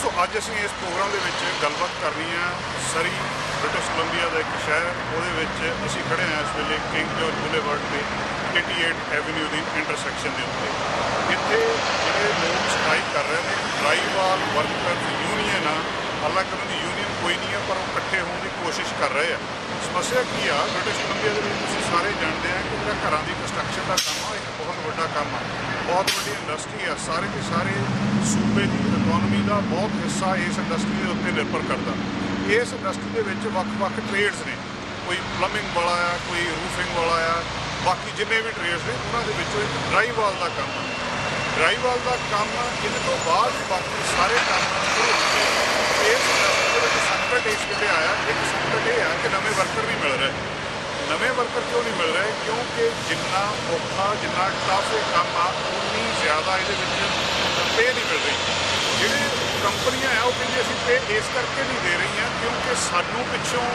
सो अज असीं इस प्रोग्राम दे विच गलबात करनी है सरी ब्रिटिश कोलंबिया का एक शहर वो असीं खड़े हैं इस वेले किंग जॉर्ज बुलेवर्ड के 88 एवेन्यू की इंटरसैक्शन के उत्ते इत्थे जिहड़े लोग स्ट्राइक कर रहे हैं ड्राईवाल वर्कर्स यूनीयन अलग उन्होंने यूनीयन कोई नहीं है पर वो इकट्ठे होने की कोशिश कर रहे हैं। समस्या की आ ब्रिटिश कोलंबिया के तुसीं सारे जानते हैं कि जो घरों की कंस्ट्रक्शन का काम है एक बहुत बड़ा काम है, बहुत बड़ी इंडस्ट्री है, सारे के सारे सूबे की इकोनॉमी का बहुत हिस्सा इस इंडस्ट्री के उत्ते निर्भर करता। इस इंडस्ट्री के विच वक्-वक् ट्रेड्स ने, कोई प्लंबिंग वाला आ, कोई रूफिंग वाला आ, बाकी जिन्ने भी ट्रेड्स ने उन्होंने एक ड्राईवाल का काम है। ड्राईवाल का काम इन तो बाद बाकी सारे काम शुरू होते इस इंडस्ट्री के संकट इस वे आया। एक संकट यह है कि नवे वर्कर नहीं मिल रहे। नवे वर्कर क्यों नहीं मिल रहे? क्योंकि जिन्ना औखा जिन्ना टफ काम आ उन्नी ज़्यादा ये पे नहीं मिल रही। जिहड़ी कंपनियां है वो कहते असीं पे इस करके नहीं दे रही हैं क्योंकि सानू पिछों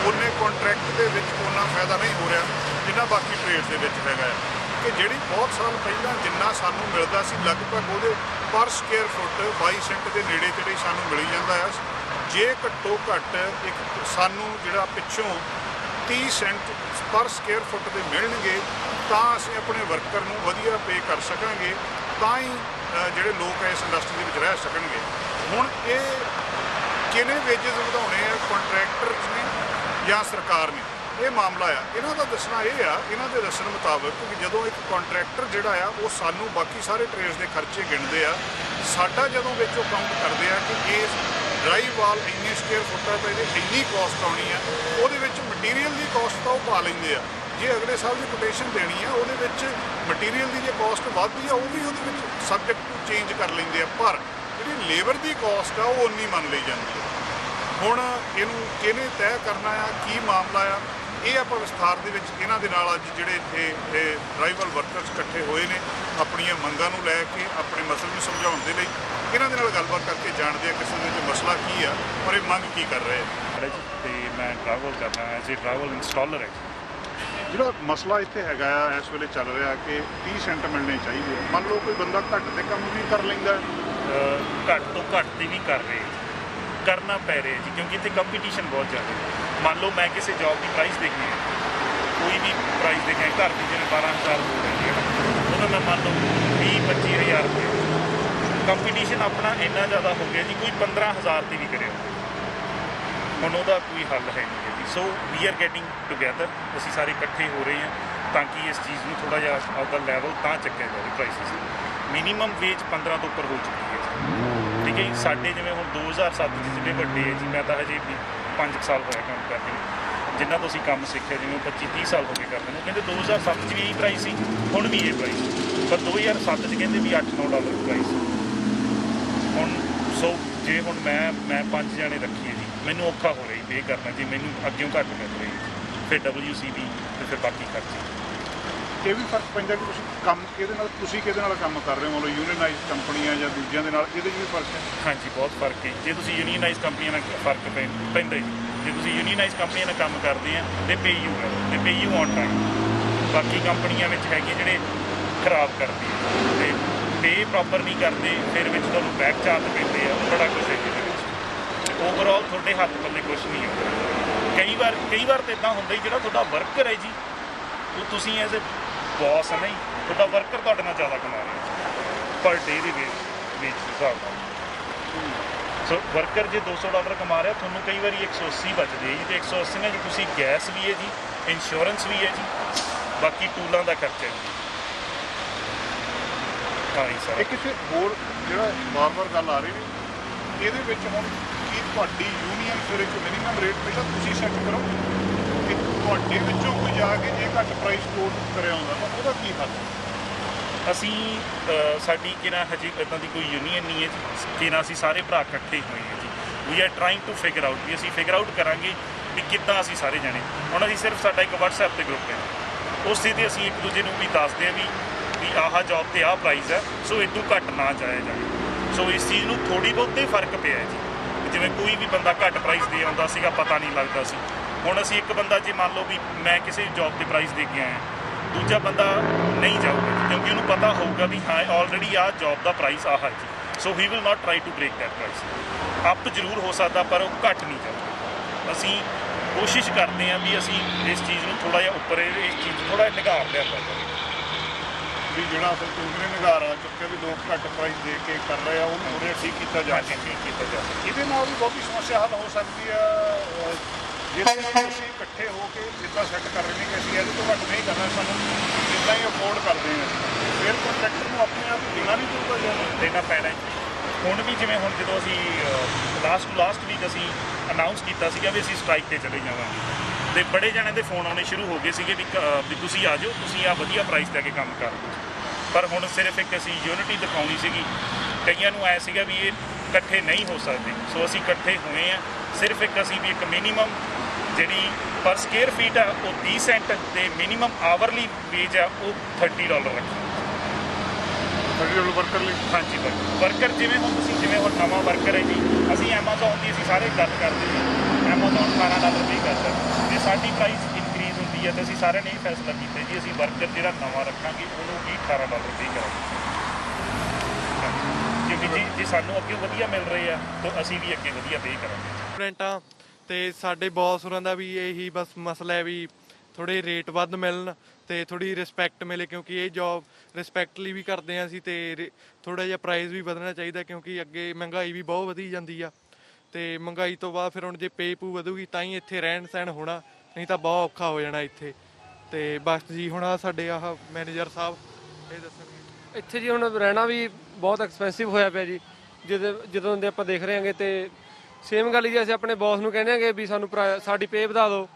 उन्ने कॉन्ट्रैक्ट के उन्ना फायदा नहीं हो रहा जिन्ना बाकी ट्रेड के हैगा है। कि जिहड़ी बहुत साल पहला जिन्ना सानू मिलता सी लगभग वो पर स्क्वेयर फुट 22 सेंट के नेड़े तेड़े सानू मिली जाता है। जे घट्टो घट्ट एक सानू जिहड़ा पिछों 30 सेंट पर स्क्वेयर फुट के मिलणगे तां असीं अपने वर्कर नूं वधिया पे कर सकांगे, तां ही जिहड़े लोग इस इंडस्ट्री दे विच रह सकणगे। हुण ये किहने वेजिस वधाउणे आ, कॉन्ट्रैक्टर्स ने या सरकार ने? ये मामला आ इन्हां दा दसना ये आ, इन्हां दे दस्सण मुताबक कि जदों एक कॉन्ट्रैक्टर जिहड़ा आ वो सानू बाकी सारे ट्रेड्स के खर्चे गिणदे आ, साडा जदों विच वो काउंट करदे आ कि इस ड्राईवाल इन्ने स्क्वेयर फुट आ तो ये इन्नी कॉस्ट आउणी आ, ਉਹਦੇ ਵਿੱਚ मटीरियल की कॉस्ट तो पा लेंदे आ। जे अगले साल की कोटेशन देनी है ਉਹਦੇ ਵਿੱਚ मटीरियल की जो कॉस्ट ਵੱਧਦੀ ਆ वो भी ਉਹਦੇ ਵਿੱਚ सबजैक्ट टू चेंज कर लेंदे आ, पर ਜਿਹੜੀ ਲੇਬਰ की कॉस्ट आ वो उन्नी ਮੰਨ ਲਈ ਜਾਂਦੀ है। ਹੁਣ ਇਹਨੂੰ ਕਿਹਨੇ ਤੈਅ ਕਰਨਾ ਆ, ਕੀ ਮਾਮਲਾ ਆ, ਇਹ ਆਪਾਂ ਵਿਸਥਾਰ ਦੇ ਵਿੱਚ ਇਹਨਾਂ ਦੇ ਨਾਲ ਅੱਜ ਜਿਹੜੇ ਇੱਥੇ ਡਰਾਈਵਰ ਵਰਕਰਸ ਇਕੱਠੇ ਹੋਏ ਨੇ ਆਪਣੀਆਂ ਮੰਗਾਂ ਨੂੰ ਲੈ ਕੇ ਆਪਣੇ ਮਸਲੇ ਨੂੰ ਸਮਝਾਉਣ ਦੇ ਲਈ ਇਹਨਾਂ ਦੇ ਨਾਲ ਗੱਲਬਾਤ ਕਰਕੇ ਜਾਣਦੇ ਆ ਕਿਸੇ ਦੇ ਵਿੱਚ ਮਸਲਾ ਕੀ ਆ ਔਰ ਇਹ ਮੰਗ ਕੀ ਕਰ ਰਹੇ ਆ। ਤੇ ਮੈਂ ਟਰੈਵਲ ਕਰਨਾ ਹੈ ਜੀ, ਟਰੈਵਲ ਇੰਸਟਾਲਰ ਹੈ। ਜਿਹੜਾ ਮਸਲਾ ਇੱਥੇ ਹੈਗਾ ਆ ਇਸ ਵੇਲੇ ਚੱਲ ਰਿਹਾ ਕਿ 30 ਸੈਂਟ ਮਿਲਣੇ ਚਾਹੀਦੇ। ਮੰਨ ਲਓ ਕੋਈ ਬੰਦਾ ਘੱਟ ਤੇ ਕੰਮ ਵੀ ਕਰ ਲੈਂਦਾ, ਘੱਟ ਤੋਂ ਘੱਟ ਤੇ ਵੀ ਕਰ ਰਹੇ करना पै रहा है जी, क्योंकि इतने कंपीटीशन बहुत ज़्यादा है। मान लो मैं किसी जॉब की प्राइस देखनी है, कोई भी प्राइस देखें घर की जिन्हें 12,000 हो रही है वो मैं मान लो 20-25 हज़ार रुपये। कंपीटीशन अपना इन्ना ज़्यादा हो गया जी, कोई 15,000 की भी करे हुण ਉਹਦਾ कोई हल है नहीं है जी। So we are getting together, ਅਸੀਂ ਸਾਰੇ ਇਕੱਠੇ ਹੋ ਰਹੇ ਹਾਂ ਤਾਂ ਕਿ ਇਸ ਚੀਜ਼ ਨੂੰ ਥੋੜ੍ਹਾ ਜਿਹਾ ਆਪਦਾ ਲੈਵਲ ਤਾਂ ਚੱਕਿਆ ਜਾਵੇ। ਪ੍ਰਾਈਸਿਸ ਮਿਨੀਮਮ ਵੇਜ 15 ਤੋਂ ਉੱਪਰ ਹੋ ਚੁੱਕੀ ਹੈ ਜੀ, ਠੀਕ ਹੈ ਜੀ। ਸਾਡੇ ਜਿਵੇਂ ਹੁਣ 2007 ਦੇ ਜਿਹੜੇ ਵੱਡੇ ਹੈ ਜੀ, ਮੈਂ ਤਾਂ ਹਜੇ 5 ਸਾਲ ਹੋਇਆ ਕੰਮ ਕਰਦੇ ਨੂੰ, ਜਿਨ੍ਹਾਂ ਤੋਂ ਅਸੀਂ ਕੰਮ ਸਿੱਖਿਆ ਜਿਵੇਂ 25-30 ਸਾਲ ਹੋ ਗਏ ਕਰਦੇ ਨੂੰ, ਕਹਿੰਦੇ 2007 'ਚ ਵੀ ਇਹੀ ਪ੍ਰਾਈਸ ਸੀ, ਹੁਣ ਵੀ ਇਹ ਪ੍ਰਾਈਸ, ਪਰ 2007 'ਚ ਕਹਿੰਦੇ ਵੀ $8-9 ਪ੍ਰਾਈਸ। ਹੁਣ ਸੋ ਜੇ ਹੁਣ ਮੈਂ 5 ਜਣੇ ਰੱਖੀਏ ਜੀ, ਮੈਨੂੰ ਔਖਾ ਹੋ ਰਿਹਾ ਪੇ ਕਰਨਾ ਜੀ, ਮੈਨੂੰ ਅੱਗਿਓਂ ਘੱਟ ਮਿਲ ਰਹੀ, ਫਿਰ WCB ਅਤੇ ਫਿਰ ਬਾਕੀ ਖਰਚੇ। ਇਹ ਵੀ ਫਰਕ ਪੈਂਦਾ ਕਿ ਤੁਸੀਂ ਕੰਮ ਕਿਹਦੇ ਨਾਲ ਕੰਮ ਕਰ ਰਹੇ ਹੋ, ਮਤਲਬ ਯੂਨੀਅਨਾਈਜ਼ ਕੰਪਨੀਆਂ ਜਾਂ ਦੂਜਿਆਂ ਦੇ ਨਾਲ, ਇਹਦੇ 'ਚ ਵੀ ਫਰਕ ਹੈ? ਹਾਂਜੀ ਬਹੁਤ ਫਰਕ ਹੈ। ਜੇ ਤੁਸੀਂ ਯੂਨੀਅਨਾਈਜ਼ ਕੰਪਨੀਆਂ ਨਾਲ ਫਰਕ ਪੈਂਦਾ ਜੀ, ਜੇ ਤੁਸੀਂ ਯੂਨੀਅਨਾਈਜ਼ ਕੰਪਨੀਆਂ ਨਾਲ ਕੰਮ ਕਰਦੇ ਆ ਤੇ ਪੇ ਯੂ ਔਨ ਟਾਈਮ। ਬਾਕੀ ਕੰਪਨੀਆਂ ਵਿੱਚ ਹੈਗੀਆਂ ਜਿਹੜੇ ਖਰਾਬ ਕਰਦੀਆਂ ਅਤੇ ਪੇ ਪ੍ਰੋਪਰ ਨਹੀਂ ਕਰਦੇ, ਫਿਰ ਵਿੱਚ ਤੁਹਾਨੂੰ ਬੈਕ ਚਾਰਜ ਪੈਂਦੇ ਆ, ਬੜਾ ਕੁਛ ਹੈ ਇਹਦੇ ਵਿੱਚ। ਓਵਰਆਲ ਤੁਹਾਡੇ ਹੱਥ ਪੱਲੇ ਕੁਛ ਨਹੀਂ ਆਉਂਦਾ। ਕਈ ਵਾਰ ਤਾਂ ਇੱਦਾਂ ਹੁੰਦਾ ਜੀ, ਜਿਹੜਾ ਤੁਹਾਡਾ ਵਰਕਰ ਹੈ ਜੀ ਉਹ ਤੁਸੀਂ ਐਜ਼ ਏ ਬੌਸ ਹੈ ਨਾ ਜੀ, ਤੁਹਾਡਾ ਵਰਕਰ ਤੁਹਾਡੇ ਨਾਲ ਜ਼ਿਆਦਾ ਕਮਾ ਰਿਹਾ ਪਰ ਡੇ ਦੇ ਵੇਜ ਹਿਸਾਬ ਨਾਲ। ਸੋ ਵਰਕਰ ਜੇ $200 ਕਮਾ ਰਿਹਾ, ਤੁਹਾਨੂੰ ਕਈ ਵਾਰੀ 180 ਬਚਦੇ ਜੀ, ਅਤੇ 180 ਨਾਲ ਜੀ ਤੁਸੀਂ ਗੈਸ ਵੀ ਹੈ ਜੀ, ਇੰਸ਼ੋਰੈਂਸ ਵੀ ਹੈ ਜੀ, ਬਾਕੀ ਟੂਲਾਂ ਦਾ ਖਰਚਾ ਜੀ। ਹਾਂ ਜੀ ਸਰ। ਇਹ ਕਿਸੇ ਹੋਰ ਜਿਹੜਾ ਵਾਰ-ਵਾਰ ਗੱਲ ਆ ਰਹੀ ਵੀ ਇਹਦੇ ਵਿੱਚ ਹੁਣ ਕੀ ਤੁਹਾਡੀ ਯੂਨੀਅਨ ਫਿਰ ਇੱਕ ਮਿਨੀਮਮ ਰੇਟ ਪਹਿਲਾਂ ਤੁਸੀਂ ਸੈੱਟ ਕਰੋ ਕਿ ਤੁਹਾਡੇ ਵਿੱਚੋਂ ਕੋਈ ਜਾ ਕੇ ਜੇ ਘੱਟ ਪ੍ਰਾਈਸ ਕੋਟ ਕਰਿਆ ਹੁੰਦਾ ਤਾਂ ਉਹਦਾ ਕੀ ਹੱਲ? ਅਸੀਂ ਸਾਡੀ ਕਿਹਨਾਂ ਹਜੇ ਇੱਦਾਂ ਦੀ ਕੋਈ ਯੂਨੀਅਨ ਨਹੀਂ ਹੈ ਜੀ, ਕਿਹਨਾਂ ਅਸੀਂ ਸਾਰੇ ਭਰਾ ਇਕੱਠੇ ਹੋਏ ਹਾਂ ਜੀ। We are trying to figure out, ਵੀ ਅਸੀਂ ਫਿਗਰ ਆਊਟ ਕਰਾਂਗੇ ਵੀ ਕਿੱਦਾਂ ਅਸੀਂ ਸਾਰੇ ਜਾਣੇ। ਹੁਣ ਅਸੀਂ ਸਿਰਫ ਸਾਡਾ ਇੱਕ WhatsApp 'ਤੇ ਗਰੁੱਪ ਹੈ, ਉਸ 'ਤੇ ਅਸੀਂ ਇੱਕ ਦੂਜੇ ਨੂੰ ਵੀ ਦੱਸਦੇ ਹਾਂ ਵੀ ਆਹ ਜੋਬ 'ਤੇ ਆਹ ਪ੍ਰਾਈਸ ਹੈ, ਸੋ ਇਦੋਂ ਘੱਟ ਨਾ ਜਾਇਆ ਜਾਵੇ। ਸੋ ਇਸ ਚੀਜ਼ ਨੂੰ ਥੋੜ੍ਹੀ ਬਹੁਤੀ ਫਰਕ ਪਿਆ ਜੀ। ਜਿਵੇਂ ਕੋਈ ਵੀ ਬੰਦਾ ਘੱਟ ਪ੍ਰਾਈਸ ਦੇ ਆਉਂਦਾ ਸੀਗਾ, ਪਤਾ ਨਹੀਂ ਲੱਗਦਾ ਸੀ। ਹੁਣ ਅਸੀਂ ਇੱਕ ਬੰਦਾ ਜੇ ਮੰਨ ਲਓ ਵੀ ਮੈਂ ਕਿਸੇ ਜੋਬ 'ਤੇ ਪ੍ਰਾਈਸ ਦੇ ਕੇ ਆਇਆ, ਦੂਜਾ ਬੰਦਾ ਨਹੀਂ ਜਾਊਗਾ ਕਿਉਂਕਿ ਉਹਨੂੰ ਪਤਾ ਹੋਊਗਾ ਵੀ ਹਾਂ ਆਲਰੇਡੀ ਆਹ ਜੋਬ ਦਾ ਪ੍ਰਾਈਸ ਆਹ ਹੈ ਜੀ, so he will not try to break that price. ਅਪ ਜ਼ਰੂਰ ਹੋ ਸਕਦਾ ਪਰ ਉਹ ਘੱਟ ਨਹੀਂ ਜਾਂਦਾ। ਅਸੀਂ ਕੋਸ਼ਿਸ਼ ਕਰਦੇ ਹਾਂ ਵੀ ਅਸੀਂ ਇਸ ਚੀਜ਼ ਨੂੰ ਥੋੜ੍ਹਾ ਜਿਹਾ ਉੱਪਰ ਇਸ ਚੀਜ਼ ਨੂੰ ਥੋੜ੍ਹਾ ਨਿਗਾਰ ਲਿਆਂਦਾ ਜਾਵੇ ਵੀ ਜਿਹੜਾ ਅਸਲ ਤੁਸੀਂ ਨਿਗਾਰ ਆ ਚੁੱਕਿਆ ਵੀ ਲੋਕ ਘੱਟ ਪ੍ਰਾਈਸ ਦੇ ਕੇ ਕਰ ਰਹੇ ਆ ਉਹਨੂੰ ਉਰੇ ਠੀਕ ਕੀਤਾ ਜਾ ਸਕੇ। ਇਹਦੇ ਨਾਲ ਵੀ ਬਹੁਤੀ ਸਮੱਸਿਆ ਹੱਲ ਹੋ ਸਕਦੀ ਆ ਜੇ ਤੁਸੀਂ ਇਕੱਠੇ ਹੋ ਕੇ ਜਿੱਦਾਂ ਸੈੱਟ ਕਰ ਰਹੇ ਨੇ ਕਿ ਅਸੀਂ ਇਹਦੇ ਤੋਂ ਘੱਟ ਨਹੀਂ ਕਰਨਾ, ਸਾਨੂੰ ਜਿੱਦਾਂ ਹੀ ਅਫੋਰਡ ਕਰਦੇ ਹਾਂ ਫਿਰ ਕੰਟਰੈਕਟਰ ਨੂੰ ਆਪਣੇ ਆਪ ਦੇਣਾ ਨਹੀਂ ਪਊਗਾ ਜਾਂ ਦੇਣਾ ਪੈਣਾ ਹੁਣ ਵੀ। ਜਿਵੇਂ ਹੁਣ ਜਦੋਂ ਅਸੀਂ ਲਾਸਟ ਵੀਕ ਅਸੀਂ ਅਨਾਊਂਸ ਕੀਤਾ ਸੀਗਾ ਵੀ ਅਸੀਂ ਸਟ੍ਰਾਈਕ 'ਤੇ ਚਲੇ ਜਾਵਾਂਗੇ ਤੇ ਬੜੇ ਜਣਿਆਂ ਦੇ ਫੋਨ ਆਉਣੇ ਸ਼ੁਰੂ ਹੋ ਗਏ ਸੀਗੇ ਵੀ ਤੁਸੀਂ ਆ ਜਾਓ, ਤੁਸੀਂ ਆ ਵਧੀਆ ਪ੍ਰਾਈਸ ਲੈ ਕੇ ਕੰਮ ਕਰ ਲਓ। ਪਰ ਹੁਣ ਸਿਰਫ ਇੱਕ ਅਸੀਂ ਯੂਨਿਟੀ ਦਿਖਾਉਣੀ ਸੀਗੀ। ਕਈਆਂ ਨੂੰ ਆਇਆ ਸੀਗਾ ਵੀ ਇਹ ਇਕੱਠੇ ਨਹੀਂ ਹੋ ਸਕਦੇ, ਸੋ ਅਸੀਂ ਇਕੱਠੇ ਹੋਏ ਹਾਂ। ਸਿਰਫ ਇੱਕ ਅਸੀਂ ਵੀ ਇੱਕ ਮਿਨੀਮਮ ਜਿਹੜੀ ਪਰ ਸਕੁਅਰ ਫੀਟ ਆ ਉਹ 30 ਸੈਂਟ ਤੇ ਮਿਨੀਮਮ ਆਵਰਲੀ ਵੇਜ ਆ ਉਹ $30 ਰੱਖੀ। $30 ਵਰਕਰ ਲਈ? ਹਾਂਜੀ ਵਰਕਰ ਜਿਵੇਂ ਹੁਣ ਨਵਾਂ ਵਰਕਰ ਹੈ ਜੀ, ਅਸੀਂ ਐਮਾਜ਼ੋਨ ਦੀ ਅਸੀਂ ਸਾਰੇ ਗੱਲ ਕਰਦੇ ਸੀ, ਐਮਾਜ਼ੋਨ $18 ਪੇ ਕਰਦਾ। ਜੇ ਸਾਡੀ ਪ੍ਰਾਈਸ ਇਨਕਰੀਜ਼ ਹੁੰਦੀ ਹੈ ਤਾਂ ਅਸੀਂ ਸਾਰਿਆਂ ਨੇ ਇਹ ਫੈਸਲਾ ਕੀਤਾ ਜੀ ਅਸੀਂ ਵਰਕਰ ਜਿਹੜਾ ਨਵਾਂ ਰੱਖਾਂਗੇ ਉਹਨੂੰ ਵੀ $18 ਪੇ ਕਰਾਂਗੇ। ਕਿਉਂਕਿ ਜੇ ਸਾਨੂੰ ਅੱਗੇ ਵਧੀਆ ਮਿਲ ਰਹੇ ਆ ਤਾਂ ਅਸੀਂ ਵੀ ਅੱਗੇ ਵਧੀਆ ਪੇ ਕਰਾਂਗੇ। ਤੇ ਸਾਡੇ ਬੌਸ ਹੋਰਾਂ ਦਾ ਵੀ ਇਹੀ ਬਸ ਮਸਲਾ ਹੈ ਵੀ ਥੋੜ੍ਹੇ ਰੇਟ ਵੱਧ ਮਿਲਣ ਅਤੇ ਥੋੜ੍ਹੀ ਰਿਸਪੈਕਟ ਮਿਲੇ, ਕਿਉਂਕਿ ਇਹ ਜੋਬ ਰਿਸਪੈਕਟ ਲਈ ਵੀ ਕਰਦੇ ਹਾਂ ਅਸੀਂ, ਅਤੇ ਥੋੜ੍ਹਾ ਜਿਹਾ ਪ੍ਰਾਈਸ ਵੀ ਵਧਣਾ ਚਾਹੀਦਾ ਕਿਉਂਕਿ ਅੱਗੇ ਮਹਿੰਗਾਈ ਵੀ ਬਹੁਤ ਵਧੀ ਜਾਂਦੀ ਆ। ਅਤੇ ਮਹਿੰਗਾਈ ਤੋਂ ਬਾਅਦ ਫਿਰ ਹੁਣ ਜੇ ਪੇ ਪੂ ਵਧੂਗੀ ਤਾਂ ਹੀ ਇੱਥੇ ਰਹਿਣ ਸਹਿਣ ਹੋਣਾ, ਨਹੀਂ ਤਾਂ ਬਹੁਤ ਔਖਾ ਹੋ ਜਾਣਾ ਇੱਥੇ। ਅਤੇ ਬਸ ਜੀ ਹੁਣ ਆ ਸਾਡੇ ਆਹ ਮੈਨੇਜਰ ਸਾਹਿਬ ਇਹ ਦੱਸਣਗੇ। ਇੱਥੇ ਜੀ ਹੁਣ ਰਹਿਣਾ ਵੀ ਬਹੁਤ ਐਕਸਪੈਂਸਿਵ ਹੋਇਆ ਪਿਆ ਜੀ। ਜਦੋਂ ਦੇ ਆਪਾਂ ਦੇਖ ਰਹੇ ਹਾਂਗੇ ਅਤੇ ਸੇਮ ਗੱਲ ਜੀ ਅਸੀਂ ਆਪਣੇ ਬੌਸ ਨੂੰ ਕਹਿੰਦੇ ਹਾਂਗੇ ਵੀ ਸਾਨੂੰ ਸਾਡੀ ਪੇ ਵਧਾ ਦਿਓ,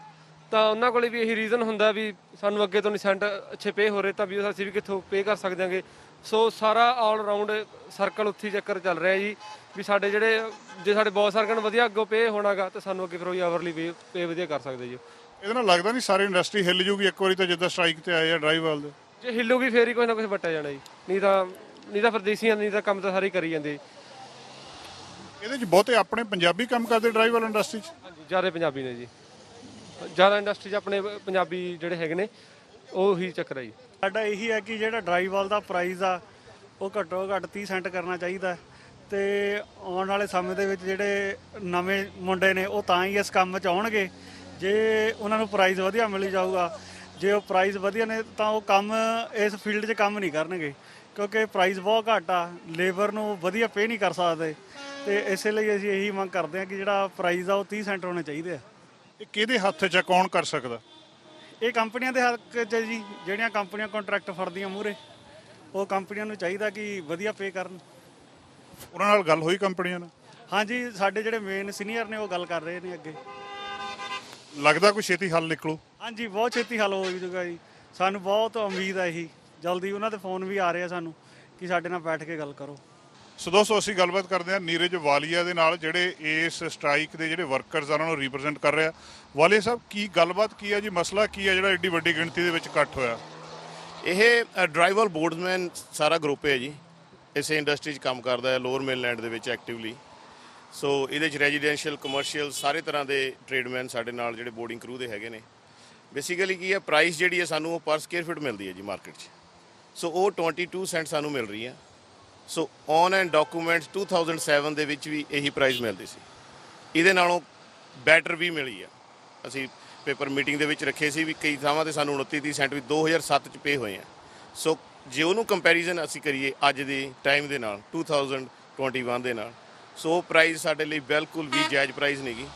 ਤਾਂ ਉਹਨਾਂ ਕੋਲ ਵੀ ਇਹੀ ਰੀਜ਼ਨ ਹੁੰਦਾ ਵੀ ਸਾਨੂੰ ਅੱਗੇ ਤੋਂ ਨਹੀਂ ਸੈਂਟ ਅੱਛੇ ਪੇ ਹੋ ਰਹੇ, ਤਾਂ ਵੀ ਅਸੀਂ ਵੀ ਕਿੱਥੋਂ ਪੇ ਕਰ ਸਕਦੇ ਹਾਂਗੇ। ਸੋ ਸਾਰਾ ਆਲ ਰਾਊਂਡ ਸਰਕਲ ਉੱਥੇ ਚੱਕਰ ਚੱਲ ਰਿਹਾ ਜੀ ਵੀ ਸਾਡੇ ਜੇ ਸਾਡੇ ਬੌਸ ਸਰਕਲ ਨੂੰ ਵਧੀਆ ਅੱਗੋਂ ਪੇ ਹੋਣਾਗਾ ਤਾਂ ਸਾਨੂੰ ਅੱਗੇ ਫਿਰ ਉਹੀ ਆਵਰਲੀ ਪੇ ਵਧੀਆ ਕਰ ਸਕਦੇ ਜੀ। ਇਹਦੇ ਨਾਲ ਲੱਗਦਾ ਨਹੀਂ ਸਾਰੀ ਇੰਡਸਟਰੀ ਹਿੱਲ ਜੂਗੀ ਇੱਕ ਵਾਰੀ ਤਾਂ ਜਿੱਦਾਂ ਸਟ੍ਰਾਈਕ ਤੇ ਆਏ ਆ ਡਰਾਈਵਰ ਦੇ? ਜੇ ਹਿੱਲੂਗੀ ਫੇਰ ਹੀ ਕੁਛ ਨਾ ਕੁਛ ਵੱਟਿਆ ਜਾਣਾ ਜੀ, ਨਹੀਂ ਤਾਂ ਫਿਰ ਦੇਸੀਆਂ ਨਹੀਂ ਤਾਂ ਕੰਮ ਤਾਂ ਸਾਰੇ ਕਰੀ ਜਾਂਦੇ। ਇਹਦੇ 'ਚ ਬਹੁਤੇ ਆਪਣੇ ਪੰਜਾਬੀ ਕੰਮ ਕਰਦੇ ਡਰਾਈਵਰ ਇੰਡਸਟਰੀ 'ਚ? ਹਾਂਜੀ ਜ਼ਿਆਦਾ ਪੰਜਾਬੀ ਨੇ ਜੀ, ਜ਼ਿਆਦਾ ਇੰਡਸਟਰੀ 'ਚ ਆਪਣੇ ਪੰਜਾਬੀ ਜਿਹੜੇ ਹੈਗੇ ਨੇ ਉਹੀ ਚੱਕਰ ਹੈ ਜੀ। ਸਾਡਾ ਇਹੀ ਹੈ ਕਿ ਜਿਹੜਾ ਡਰਾਈਵਰ ਦਾ ਪ੍ਰਾਈਸ ਆ ਉਹ ਘੱਟੋ ਘੱਟ 30 ਸੈਂਟ ਕਰਨਾ ਚਾਹੀਦਾ, ਤੇ ਆਉਣ ਵਾਲੇ ਸਮੇਂ ਦੇ ਵਿੱਚ ਜਿਹੜੇ ਨਵੇਂ ਮੁੰਡੇ ਨੇ ਉਹ ਤਾਂ ਹੀ ਇਸ ਕੰਮ 'ਚ ਆਉਣਗੇ ਜੇ ਉਹਨਾਂ ਨੂੰ ਪ੍ਰਾਈਸ ਵਧੀਆ ਮਿਲ ਜਾਊਗਾ। ਜੇ ਉਹ ਪ੍ਰਾਈਸ ਵਧੀਆ ਨੇ ਤਾਂ ਉਹ ਕੰਮ ਇਸ ਫੀਲਡ 'ਚ ਕੰਮ ਨਹੀਂ ਕਰਨਗੇ, ਕਿਉਂਕਿ ਪ੍ਰਾਈਸ ਬਹੁਤ ਘੱਟ ਆ, ਲੇਬਰ ਨੂੰ ਵਧੀਆ ਪੇ ਨਹੀਂ ਕਰ ਸਕਦੇ। ਤੇ ਇਸੇ ਲਈ ਅਸੀਂ ਇਹੀ ਮੰਗ ਕਰਦੇ ਹਾਂ ਕਿ ਜਿਹੜਾ ਪ੍ਰਾਈਸ ਆ ਉਹ 30 ਸੈਂਟ ਹੋਣੇ ਚਾਹੀਦੇ ਆ। ਇਹ ਕਿਹਦੇ ਹੱਥ 'ਚ ਕੌਣ ਕਰ ਸਕਦਾ? ਇਹ ਕੰਪਨੀਆਂ ਦੇ ਹੱਕ 'ਚ ਜੀ, ਜਿਹੜੀਆਂ ਕੰਪਨੀਆਂ ਕੰਟਰੈਕਟ ਫੜਦੀਆਂ ਮੂਹਰੇ, ਉਹ ਕੰਪਨੀਆਂ ਨੂੰ ਚਾਹੀਦਾ ਕਿ ਵਧੀਆ ਪੇ ਕਰਨ। ਉਹਨਾਂ ਨਾਲ ਗੱਲ ਹੋਈ ਕੰਪਨੀਆਂ ਨਾਲ? ਹਾਂਜੀ ਸਾਡੇ ਜਿਹੜੇ ਮੇਨ ਸੀਨੀਅਰ ਨੇ ਉਹ ਗੱਲ ਕਰ ਰਹੇ ਨੇ ਅੱਗੇ। ਲੱਗਦਾ ਕੋਈ ਛੇਤੀ ਹੱਲ ਨਿਕਲੂ? ਹਾਂਜੀ ਬਹੁਤ ਛੇਤੀ ਹੱਲ ਹੋ ਜਾਊਗਾ ਜੀ, ਸਾਨੂੰ ਬਹੁਤ ਉਮੀਦ ਹੈ ਇਹੀ। ਜਲਦੀ ਉਹਨਾਂ ਦੇ ਫੋਨ ਵੀ ਆ ਰਹੇ ਆ ਸਾਨੂੰ ਕਿ ਸਾਡੇ ਨਾਲ ਬੈਠ ਕੇ ਗੱਲ ਕਰੋ। ਸੋ ਦੋਸਤੋ ਅਸੀਂ ਗੱਲਬਾਤ ਕਰਦੇ ਹਾਂ ਨੀਰਜ ਵਾਲੀਆ ਦੇ ਨਾਲ, ਜਿਹੜੇ ਇਸ ਸਟ੍ਰਾਈਕ ਦੇ ਜਿਹੜੇ ਵਰਕਰਸ ਆ ਉਹਨਾਂ ਨੂੰ ਰਿਪਰੈਜ਼ੈਂਟ ਕਰ ਰਿਹਾ। ਵਾਲੀਆ ਸਾਹਿਬ ਕੀ ਗੱਲਬਾਤ ਕੀ ਹੈ ਜੀ, ਮਸਲਾ ਕੀ ਹੈ ਜਿਹੜਾ ਐਡੀ ਵੱਡੀ ਗਿਣਤੀ ਦੇ ਵਿੱਚ ਇਕੱਠ ਹੋਇਆ? ਇਹ ਡਰਾਈਵਰ ਬੋਰਡਸਮੈਨ ਸਾਰਾ ਗਰੁੱਪ ਹੈ ਜੀ, ਇਸੇ ਇੰਡਸਟਰੀ 'ਚ ਕੰਮ ਕਰਦਾ ਹੈ ਲੋਅਰ ਮੇਨਲੈਂਡ ਦੇ ਵਿੱਚ ਐਕਟਿਵਲੀ। ਸੋ ਇਹਦੇ 'ਚ ਰੈਜ਼ੀਡੈਂਸ਼ੀਅਲ ਕਮਰਸ਼ੀਅਲ ਸਾਰੇ ਤਰ੍ਹਾਂ ਦੇ ਟ੍ਰੇਡਮੈਨ ਸਾਡੇ ਨਾਲ ਜਿਹੜੇ ਬੋਰਡਿੰਗ ਕਰੂ ਦੇ ਹੈਗੇ ਨੇ। ਬੇਸਿਕਲੀ ਕੀ ਹੈ, ਪ੍ਰਾਈਸ ਜਿਹੜੀ ਹੈ ਸਾਨੂੰ ਉਹ ਪਰ ਸਕੁਅਰ ਫੁੱਟ ਮਿਲਦੀ ਹੈ ਜੀ ਮਾਰਕੀਟ 'ਚ, ਸੋ ਉਹ 22 ਸੈਂਟ ਸਾਨੂੰ ਮਿਲ ਰਹੀ ਹੈ। ਸੋ ਔਨ ਐਂਡ ਡਾਕੂਮੈਂਟਸ 2007 ਦੇ ਵਿੱਚ ਵੀ ਇਹੀ ਪ੍ਰਾਈਸ ਮਿਲਦੀ ਸੀ, ਇਹਦੇ ਨਾਲੋਂ ਬੈਟਰ ਵੀ ਮਿਲੀ ਆ। ਅਸੀਂ ਪੇਪਰ ਮੀਟਿੰਗ ਦੇ ਵਿੱਚ ਰੱਖੇ ਸੀ ਵੀ ਕਈ ਥਾਵਾਂ 'ਤੇ ਸਾਨੂੰ 29-30 ਸੈਂਟ ਵੀ 2007 'ਚ ਪੇ ਹੋਏ ਆ। ਸੋ ਜੇ ਉਹਨੂੰ ਕੰਪੈਰੀਜ਼ਨ ਅਸੀਂ ਕਰੀਏ ਅੱਜ ਦੇ ਟਾਈਮ ਦੇ ਨਾਲ 2021 ਦੇ ਨਾਲ, ਸੋ ਪ੍ਰਾਈਸ ਸਾਡੇ ਲਈ ਬਿਲਕੁਲ ਵੀ ਜਾਇਜ਼ ਪ੍ਰਾਈਸ ਨਹੀਂ ਗੀ।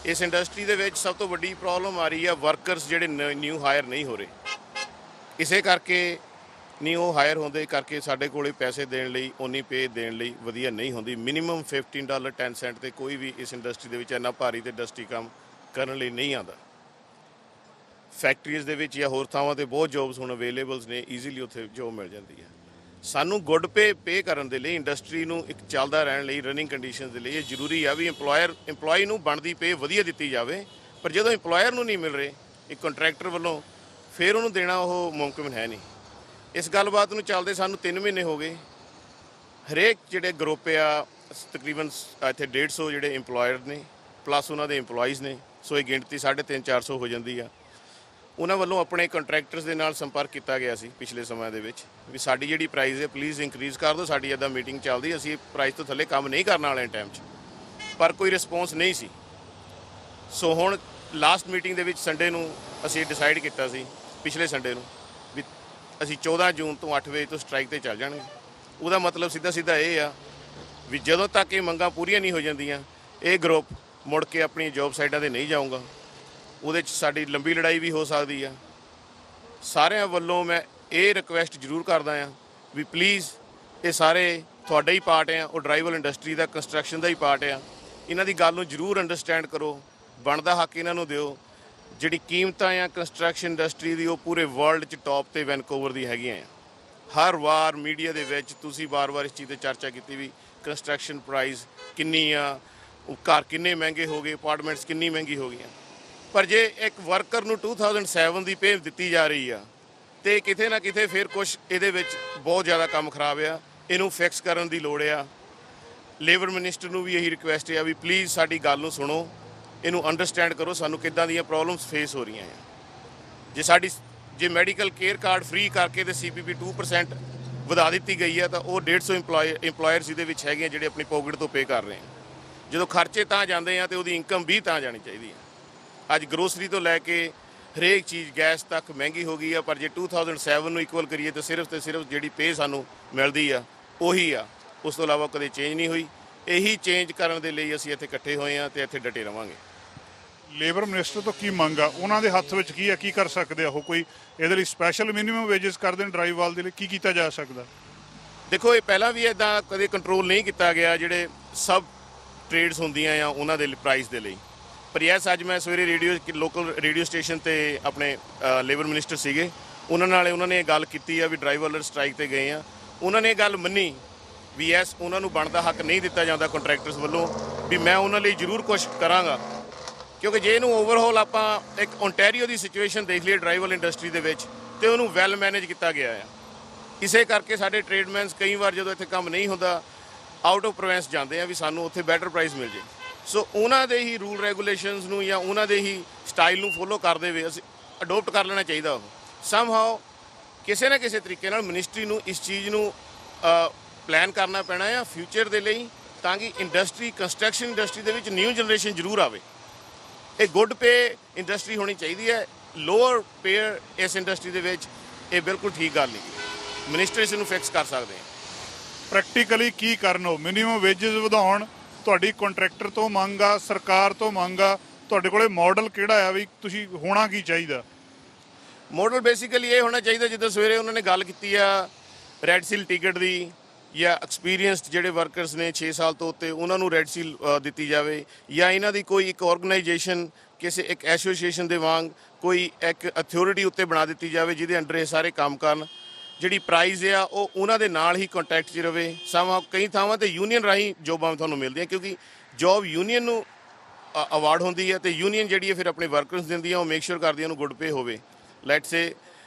ਇਸ ਇੰਡਸਟਰੀ ਦੇ ਵਿੱਚ ਸਭ ਤੋਂ ਵੱਡੀ ਪ੍ਰੋਬਲਮ ਆ ਰਹੀ ਆ ਵਰਕਰਸ ਜਿਹੜੇ ਨਿਊ ਹਾਇਰ ਨਹੀਂ ਹੋ ਰਹੇ, ਇਸੇ ਕਰਕੇ ਨਿਊ ਹਾਇਰ ਹੁੰਦੇ ਕਰਕੇ ਸਾਡੇ ਕੋਲੇ ਪੈਸੇ ਦੇਣ ਲਈ ਓਨੀ ਪੇ ਦੇਣ ਲਈ ਵਧੀਆ ਨਹੀਂ ਹੁੰਦੀ। ਮਿਨੀਮਮ $15 10 ਸੈਂਟ ਤੇ ਕੋਈ ਵੀ ਇਸ ਇੰਡਸਟਰੀ ਦੇ ਵਿੱਚ ਇੰਨਾ ਭਾਰੀ ਤੇ ਡਸਟੀ ਕੰਮ ਕਰਨ ਲਈ ਨਹੀਂ ਆਉਂਦਾ। ਫੈਕਟਰੀਜ਼ ਦੇ ਵਿੱਚ ਜਾਂ ਹੋਰ ਥਾਵਾਂ 'ਤੇ ਬਹੁਤ ਜੋਬਸ ਹੁਣ ਅਵੇਲੇਬਲਸ ਨੇ, ਈਜ਼ੀਲੀ ਉੱਥੇ ਜੋਬ ਮਿਲ ਜਾਂਦੀ ਹੈ। ਸਾਨੂੰ ਗੁੱਡ ਪੇ ਕਰਨ ਦੇ ਲਈ, ਇੰਡਸਟਰੀ ਨੂੰ ਇੱਕ ਚੱਲਦਾ ਰਹਿਣ ਲਈ, ਰਨਿੰਗ ਕੰਡੀਸ਼ਨ ਦੇ ਲਈ ਇਹ ਜ਼ਰੂਰੀ ਆ ਵੀ ਇੰਪਲੋਈ ਨੂੰ ਬਣਦੀ ਪੇ ਵਧੀਆ ਦਿੱਤੀ ਜਾਵੇ। ਪਰ ਜਦੋਂ ਇੰਪਲੋਇਰ ਨੂੰ ਨਹੀਂ ਮਿਲ ਰਹੇ ਇੱਕ ਕੰਟਰੈਕਟਰ ਵੱਲੋਂ, ਫਿਰ ਉਹਨੂੰ ਦੇਣਾ ਉਹ ਮੁਮਕਿਨ ਹੈ ਨਹੀਂ। ਇਸ ਗੱਲਬਾਤ ਨੂੰ ਚੱਲਦੇ ਸਾਨੂੰ 3 ਮਹੀਨੇ ਹੋ ਗਏ। ਹਰੇਕ ਜਿਹੜੇ ਗਰੁੱਪ ਆ ਤਕਰੀਬਨ ਇੱਥੇ 150 ਜਿਹੜੇ ਇੰਪਲੋਇਰ ਨੇ ਪਲੱਸ ਉਹਨਾਂ ਦੇ ਇੰਪਲੋਈਜ਼ ਨੇ, ਸੋ ਇਹ ਗਿਣਤੀ 350-400 ਹੋ ਜਾਂਦੀ ਆ। ਉਹਨਾਂ ਵੱਲੋਂ ਆਪਣੇ ਕੰਟਰੈਕਟਰਸ ਦੇ ਨਾਲ ਸੰਪਰਕ ਕੀਤਾ ਗਿਆ ਸੀ ਪਿਛਲੇ ਸਮੇਂ ਦੇ ਵਿੱਚ ਵੀ ਸਾਡੀ ਜਿਹੜੀ ਪ੍ਰਾਈਸ ਹੈ ਪਲੀਜ਼ ਇੰਕਰੀਜ਼ ਕਰ ਦਿਓ, ਸਾਡੀ ਇੱਦਾਂ ਮੀਟਿੰਗ ਚੱਲਦੀ, ਅਸੀਂ ਪ੍ਰਾਈਸ ਤੋਂ ਥੱਲੇ ਕੰਮ ਨਹੀਂ ਕਰਨ ਵਾਲੇ ਟਾਈਮ 'ਚ, ਪਰ ਕੋਈ ਰਿਸਪੌਂਸ ਨਹੀਂ ਸੀ। ਸੋ ਹੁਣ ਲਾਸਟ ਮੀਟਿੰਗ ਦੇ ਵਿੱਚ ਸੰਡੇ ਨੂੰ ਅਸੀਂ ਡਿਸਾਈਡ ਕੀਤਾ ਸੀ, ਪਿਛਲੇ ਸੰਡੇ ਨੂੰ, ਵੀ ਅਸੀਂ 14 ਜੂਨ ਤੋਂ 8 ਵਜੇ ਤੋਂ ਸਟ੍ਰਾਈਕ ਤੇ ਚੱਲ ਜਾਣਗੇ। ਉਹਦਾ ਮਤਲਬ ਸਿੱਧਾ ਇਹ ਆ ਵੀ ਜਦੋਂ ਤੱਕ ਇਹ ਮੰਗਾਂ ਪੂਰੀਆਂ ਨਹੀਂ ਹੋ ਜਾਂਦੀਆਂ ਇਹ ਗਰੁੱਪ ਮੁੜ ਕੇ ਆਪਣੀ ਜੌਬ ਸਾਈਡਾਂ ਤੇ ਨਹੀਂ ਜਾਊਗਾ। ਉਹਦੇ 'ਚ ਸਾਡੀ ਲੰਬੀ ਲੜਾਈ ਵੀ ਹੋ ਸਕਦੀ ਆ। ਸਾਰਿਆਂ ਵੱਲੋਂ ਮੈਂ ਇਹ ਰਿਕੁਐਸਟ ਜ਼ਰੂਰ ਕਰਦਾ ਆ ਵੀ ਪਲੀਜ਼ ਇਹ ਸਾਰੇ ਤੁਹਾਡਾ ਹੀ ਪਾਰਟ ਆ, ਉਹ ਡਰਾਈਵਰ ਇੰਡਸਟਰੀ ਦਾ, ਕੰਸਟਰਕਸ਼ਨ ਦਾ ਹੀ ਪਾਰਟ ਆ। ਇਹਨਾਂ ਦੀ ਗੱਲ ਨੂੰ ਜ਼ਰੂਰ ਅੰਡਰਸਟੈਂਡ ਕਰੋ, ਬਣਦਾ ਹੱਕ ਇਹਨਾਂ ਨੂੰ ਦਿਓ। ਜਿਹੜੀ ਕੀਮਤਾਂ ਆ ਕੰਸਟਰਕਸ਼ਨ ਇੰਡਸਟਰੀ ਦੀ ਉਹ ਪੂਰੇ ਵਰਲਡ 'ਚ ਟੌਪ ਤੇ ਵੈਨਕੂਵਰ ਦੀ ਹੈਗੀਆਂ ਆ। ਹਰ ਵਾਰ ਮੀਡੀਆ ਦੇ ਵਿੱਚ ਤੁਸੀਂ ਵਾਰ-ਵਾਰ ਇਸ ਚੀਜ਼ 'ਤੇ ਚਰਚਾ ਕੀਤੀ ਵੀ ਕੰਸਟਰਕਸ਼ਨ ਪ੍ਰਾਈਸ ਕਿੰਨੀ ਆ, ਉਹ ਘਰ ਕਿੰਨੇ ਮਹਿੰਗੇ ਹੋ ਗਏ, ਅਪਾਰਟਮੈਂਟਸ ਕਿੰਨੀ ਮਹਿੰਗੀ ਹੋ ਗਈਆਂ। ਪਰ ਜੇ ਇੱਕ ਵਰਕਰ ਨੂੰ 2007 ਦੀ ਪੇ ਦਿੱਤੀ ਜਾ ਰਹੀ ਆ ਤੇ ਕਿਤੇ ਨਾ ਕਿਤੇ ਫਿਰ ਕੁਝ ਇਹਦੇ ਵਿੱਚ ਬਹੁਤ ਜ਼ਿਆਦਾ ਕੰਮ ਖਰਾਬ ਆ, ਇਹਨੂੰ ਫਿਕਸ ਕਰਨ ਦੀ ਲੋੜ ਆ। ਲੇਬਰ ਮਿਨਿਸਟਰ ਨੂੰ ਵੀ ਇਹੀ ਰਿਕੁਐਸਟ ਆ ਵੀ ਪਲੀਜ਼ ਸਾਡੀ ਗੱਲ ਨੂੰ ਸੁਣੋ, ਇਹਨੂੰ ਅੰਡਰਸਟੈਂਡ ਕਰੋ ਸਾਨੂੰ ਕਿੱਦਾਂ ਦੀਆਂ ਪ੍ਰੋਬਲਮਸ ਫੇਸ ਹੋ ਰਹੀਆਂ ਆ। ਜੇ ਮੈਡੀਕਲ ਕੇਅਰ ਕਾਰਡ ਫ੍ਰੀ ਕਰਕੇ ਤੇ CPP 2% ਵਧਾ ਦਿੱਤੀ ਗਈ ਆ ਤਾਂ ਉਹ 150 ਇੰਪਲੋਇਰਸ ਇਹਦੇ ਵਿੱਚ ਹੈਗੇ ਜਿਹੜੇ ਆਪਣੀ ਪੋਕਟ ਤੋਂ ਪੇ ਕਰ ਰਹੇ ਆ। ਜਦੋਂ ਖਰਚੇ ਤਾਂ ਜਾਂਦੇ ਆ ਤੇ ਉਹਦੀ ਇਨਕਮ ਵੀ ਤਾਂ ਜਾਣੀ ਚਾਹੀਦੀ ਆ। ਅੱਜ ਗਰੋਸਰੀ ਤੋਂ ਲੈ ਕੇ ਹਰੇਕ ਚੀਜ਼ ਗੈਸ ਤੱਕ ਮਹਿੰਗੀ ਹੋ ਗਈ ਆ, ਪਰ ਜੇ 2007 ਨੂੰ ਇਕੁਅਲ ਕਰੀਏ ਤਾਂ ਸਿਰਫ ਤੇ ਸਿਰਫ ਜਿਹੜੀ ਪੇ ਸਾਨੂੰ ਮਿਲਦੀ ਆ ਉਹੀ ਆ, ਉਸ ਤੋਂ ਇਲਾਵਾ ਕਦੇ ਚੇਂਜ ਨਹੀਂ ਹੋਈ। ਇਹੀ ਚੇਂਜ ਕਰਨ ਦੇ ਲਈ ਅਸੀਂ ਇੱਥੇ ਇਕੱਠੇ ਹੋਏ ਆ ਤੇ ਇੱਥੇ ਡਟੇ ਰਵਾਂਗੇ। ਲੇਬਰ ਮਿਨਿਸਟਰ ਤੋਂ ਕੀ ਮੰਗ ਆ, ਉਹਨਾਂ ਦੇ ਹੱਥ ਵਿੱਚ ਕੀ ਆ, ਕੀ ਕਰ ਸਕਦੇ ਆ ਉਹ? ਕੋਈ ਇਹਦੇ ਲਈ ਸਪੈਸ਼ਲ ਮਿਨੀਮਮ ਵੇਜਸ ਕਰ ਦੇਣ ਡਰਾਈਵਰ ਦੇ ਲਈ, ਕੀ ਕੀਤਾ ਜਾ ਸਕਦਾ? ਦੇਖੋ ਇਹ ਪਹਿਲਾਂ ਵੀ ਇੱਦਾਂ ਕਦੇ ਕੰਟਰੋਲ ਨਹੀਂ ਕੀਤਾ ਗਿਆ ਜਿਹੜੇ ਸਬ ਟ੍ਰੇਡਸ ਹੁੰਦੀਆਂ ਆ ਉਹਨਾਂ ਦੇ ਪ੍ਰਾਈਸ ਦੇ ਲਈ। ਪਰ ਯੈਸ ਅੱਜ ਮੈਂ ਸਵੇਰੇ ਲੋਕਲ ਰੇਡੀਓ ਸਟੇਸ਼ਨ ਤੇ ਆਪਣੇ ਲੇਬਰ ਮਿਨਿਸਟਰ ਸੀਗੇ, ਉਹਨਾਂ ਨੇ ਇਹ ਗੱਲ ਕੀਤੀ ਆ ਵੀ ਡਰਾਈਵਰ ਸਟ੍ਰਾਈਕ ਤੇ ਗਏ ਆ। ਉਹਨਾਂ ਨੇ ਇਹ ਗੱਲ ਮੰਨੀ ਵੀ ਯੈਸ ਉਹਨਾਂ ਨੂੰ ਬਣਦਾ ਹੱਕ ਨਹੀਂ ਦਿੱਤਾ ਜਾਂਦਾ ਕੰਟਰੈਕਟਰਸ ਵੱਲੋਂ, ਵੀ ਮੈਂ ਉਹਨਾਂ ਲਈ ਜ਼ਰੂਰ ਕੁਝ ਕਰਾਂਗਾ। ਕਿਉਂਕਿ ਜੇ ਇਹਨੂੰ ਓਵਰਆਲ ਆਪਾਂ ਇੱਕ ਓਨਟਾਰੀਓ ਦੀ ਸਿਚੁਏਸ਼ਨ ਦੇਖ ਲਈਏ ਡਰਾਈਵਰ ਇੰਡਸਟਰੀ ਦੇ ਵਿੱਚ ਤੇ ਉਹਨੂੰ ਵੈਲ ਮੈਨੇਜ ਕੀਤਾ ਗਿਆ ਆ। ਇਸੇ ਕਰਕੇ ਸਾਡੇ ਟ੍ਰੇਡਮੈਨਸ ਕਈ ਵਾਰ ਜਦੋਂ ਇੱਥੇ ਕੰਮ ਨਹੀਂ ਹੁੰਦਾ ਆਊਟ ਆਫ ਪ੍ਰੋਵਿੰਸ ਜਾਂਦੇ ਆ ਵੀ ਸਾਨੂੰ ਉੱਥੇ ਬੈਟਰ ਪ੍ਰਾਈਸ ਮਿਲ ਜੇ। ਸੋ ਉਹਨਾਂ ਦੇ ਹੀ ਰੂਲ ਰੈਗੂਲੇਸ਼ਨਸ ਨੂੰ ਜਾਂ ਉਹਨਾਂ ਦੇ ਹੀ ਸਟਾਈਲ ਨੂੰ ਫੋਲੋ ਕਰਦੇ ਹੋਏ ਅਸੀਂ ਅਡੋਪਟ ਕਰ ਲੈਣਾ ਚਾਹੀਦਾ। ਉਹ ਸਮਹਾਓ ਕਿਸੇ ਨਾ ਕਿਸੇ ਤਰੀਕੇ ਨਾਲ ਮਿਨਿਸਟਰੀ ਨੂੰ ਇਸ ਚੀਜ਼ ਨੂੰ ਪਲਾਨ ਕਰਨਾ ਪੈਣਾ ਆ ਫਿਊਚਰ ਦੇ ਲਈ, ਤਾਂ ਕਿ ਇੰਡਸਟਰੀ ਕੰਸਟਰਕਸ਼ਨ ਇੰਡਸਟਰੀ ਦੇ ਵਿੱਚ ਨਿਊ ਜਨਰੇਸ਼ਨ ਜ਼ਰੂਰ ਆਵੇ। ਇਹ ਗੁੱਡ ਪੇ ਇੰਡਸਟਰੀ ਹੋਣੀ ਚਾਹੀਦੀ ਹੈ। ਲੋਅਰ ਪੇਅਰ ਇਸ ਇੰਡਸਟਰੀ ਦੇ ਵਿੱਚ ਇਹ ਬਿਲਕੁਲ ਠੀਕ ਗੱਲ ਨਹੀਂ। ਮਿਨਿਸਟਰ ਇਸ ਨੂੰ ਫਿਕਸ ਕਰ ਸਕਦੇ ਆ। ਪ੍ਰੈਕਟੀਕਲੀ ਕੀ ਕਰਨ? ਉਹ ਮਿਨੀਮਮ ਵੇਜਸ ਵਧਾਉਣ, ਤੁਹਾਡੀ ਕੰਟਰੈਕਟਰ ਤੋਂ ਮੰਗ ਆ, ਸਰਕਾਰ ਤੋਂ ਮੰਗ ਆ, ਤੁਹਾਡੇ ਕੋਲੇ ਮਾਡਲ ਕਿਹੜਾ ਆ ਵੀ ਤੁਸੀਂ ਹੋਣਾ ਕੀ ਚਾਹੀਦਾ? ਮਾਡਲ ਬੇਸਿਕਲੀ ਇਹ ਹੋਣਾ ਚਾਹੀਦਾ ਜਿੱਦਾਂ ਸਵੇਰੇ ਉਹਨਾਂ ਨੇ ਗੱਲ ਕੀਤੀ ਆ ਰੈੱਡ ਸੀਲ ਟਿਕਟ ਦੀ, ਜਾਂ ਐਕਸਪੀਰੀਅੰਸਡ ਜਿਹੜੇ ਵਰਕਰਸ ਨੇ 6 ਸਾਲ ਤੋਂ ਉੱਤੇ ਉਹਨਾਂ ਨੂੰ ਰੈੱਡ ਸੀਲ ਦਿੱਤੀ ਜਾਵੇ, ਜਾਂ ਇਹਨਾਂ ਦੀ ਕੋਈ ਇੱਕ ਆਰਗੇਨਾਈਜੇਸ਼ਨ ਕਿਸੇ ਇੱਕ ਐਸੋਸੀਏਸ਼ਨ ਦੇ ਵਾਂਗ ਕੋਈ ਇੱਕ ਅਥਾਰਟੀ ਉੱਤੇ ਬਣਾ ਦਿੱਤੀ ਜਾਵੇ ਜਿਹਦੇ ਅੰਡਰ ਇਹ ਸਾਰੇ ਕੰਮ ਕਰਨ। ਜਿਹੜੀ ਪ੍ਰਾਈਜ਼ ਆ ਉਹ ਉਹਨਾਂ ਦੇ ਨਾਲ ਹੀ ਕੰਟੈਕਟ 'ਚ ਰਵੇ। ਕਈ ਥਾਵਾਂ ਤੇ ਯੂਨੀਅਨ ਰਾਹੀਂ ਜੋਬਾਂ ਤੁਹਾਨੂੰ ਮਿਲਦੀਆਂ ਕਿਉਂਕਿ ਜੋਬ ਯੂਨੀਅਨ ਨੂੰ ਅਵਾਰਡ ਹੁੰਦੀ ਹੈ ਤੇ ਯੂਨੀਅਨ ਜਿਹੜੀ ਹੈ ਫਿਰ ਆਪਣੇ ਵਰਕਰਸ ਦਿੰਦੀ ਆ, ਉਹ ਮੇਕ ਸ਼ੋਰ ਕਰਦੀ ਉਹਨੂੰ ਗੁੱਡ ਪੇ ਹੋਵੇ। ਲੈਟਸ ਸੇ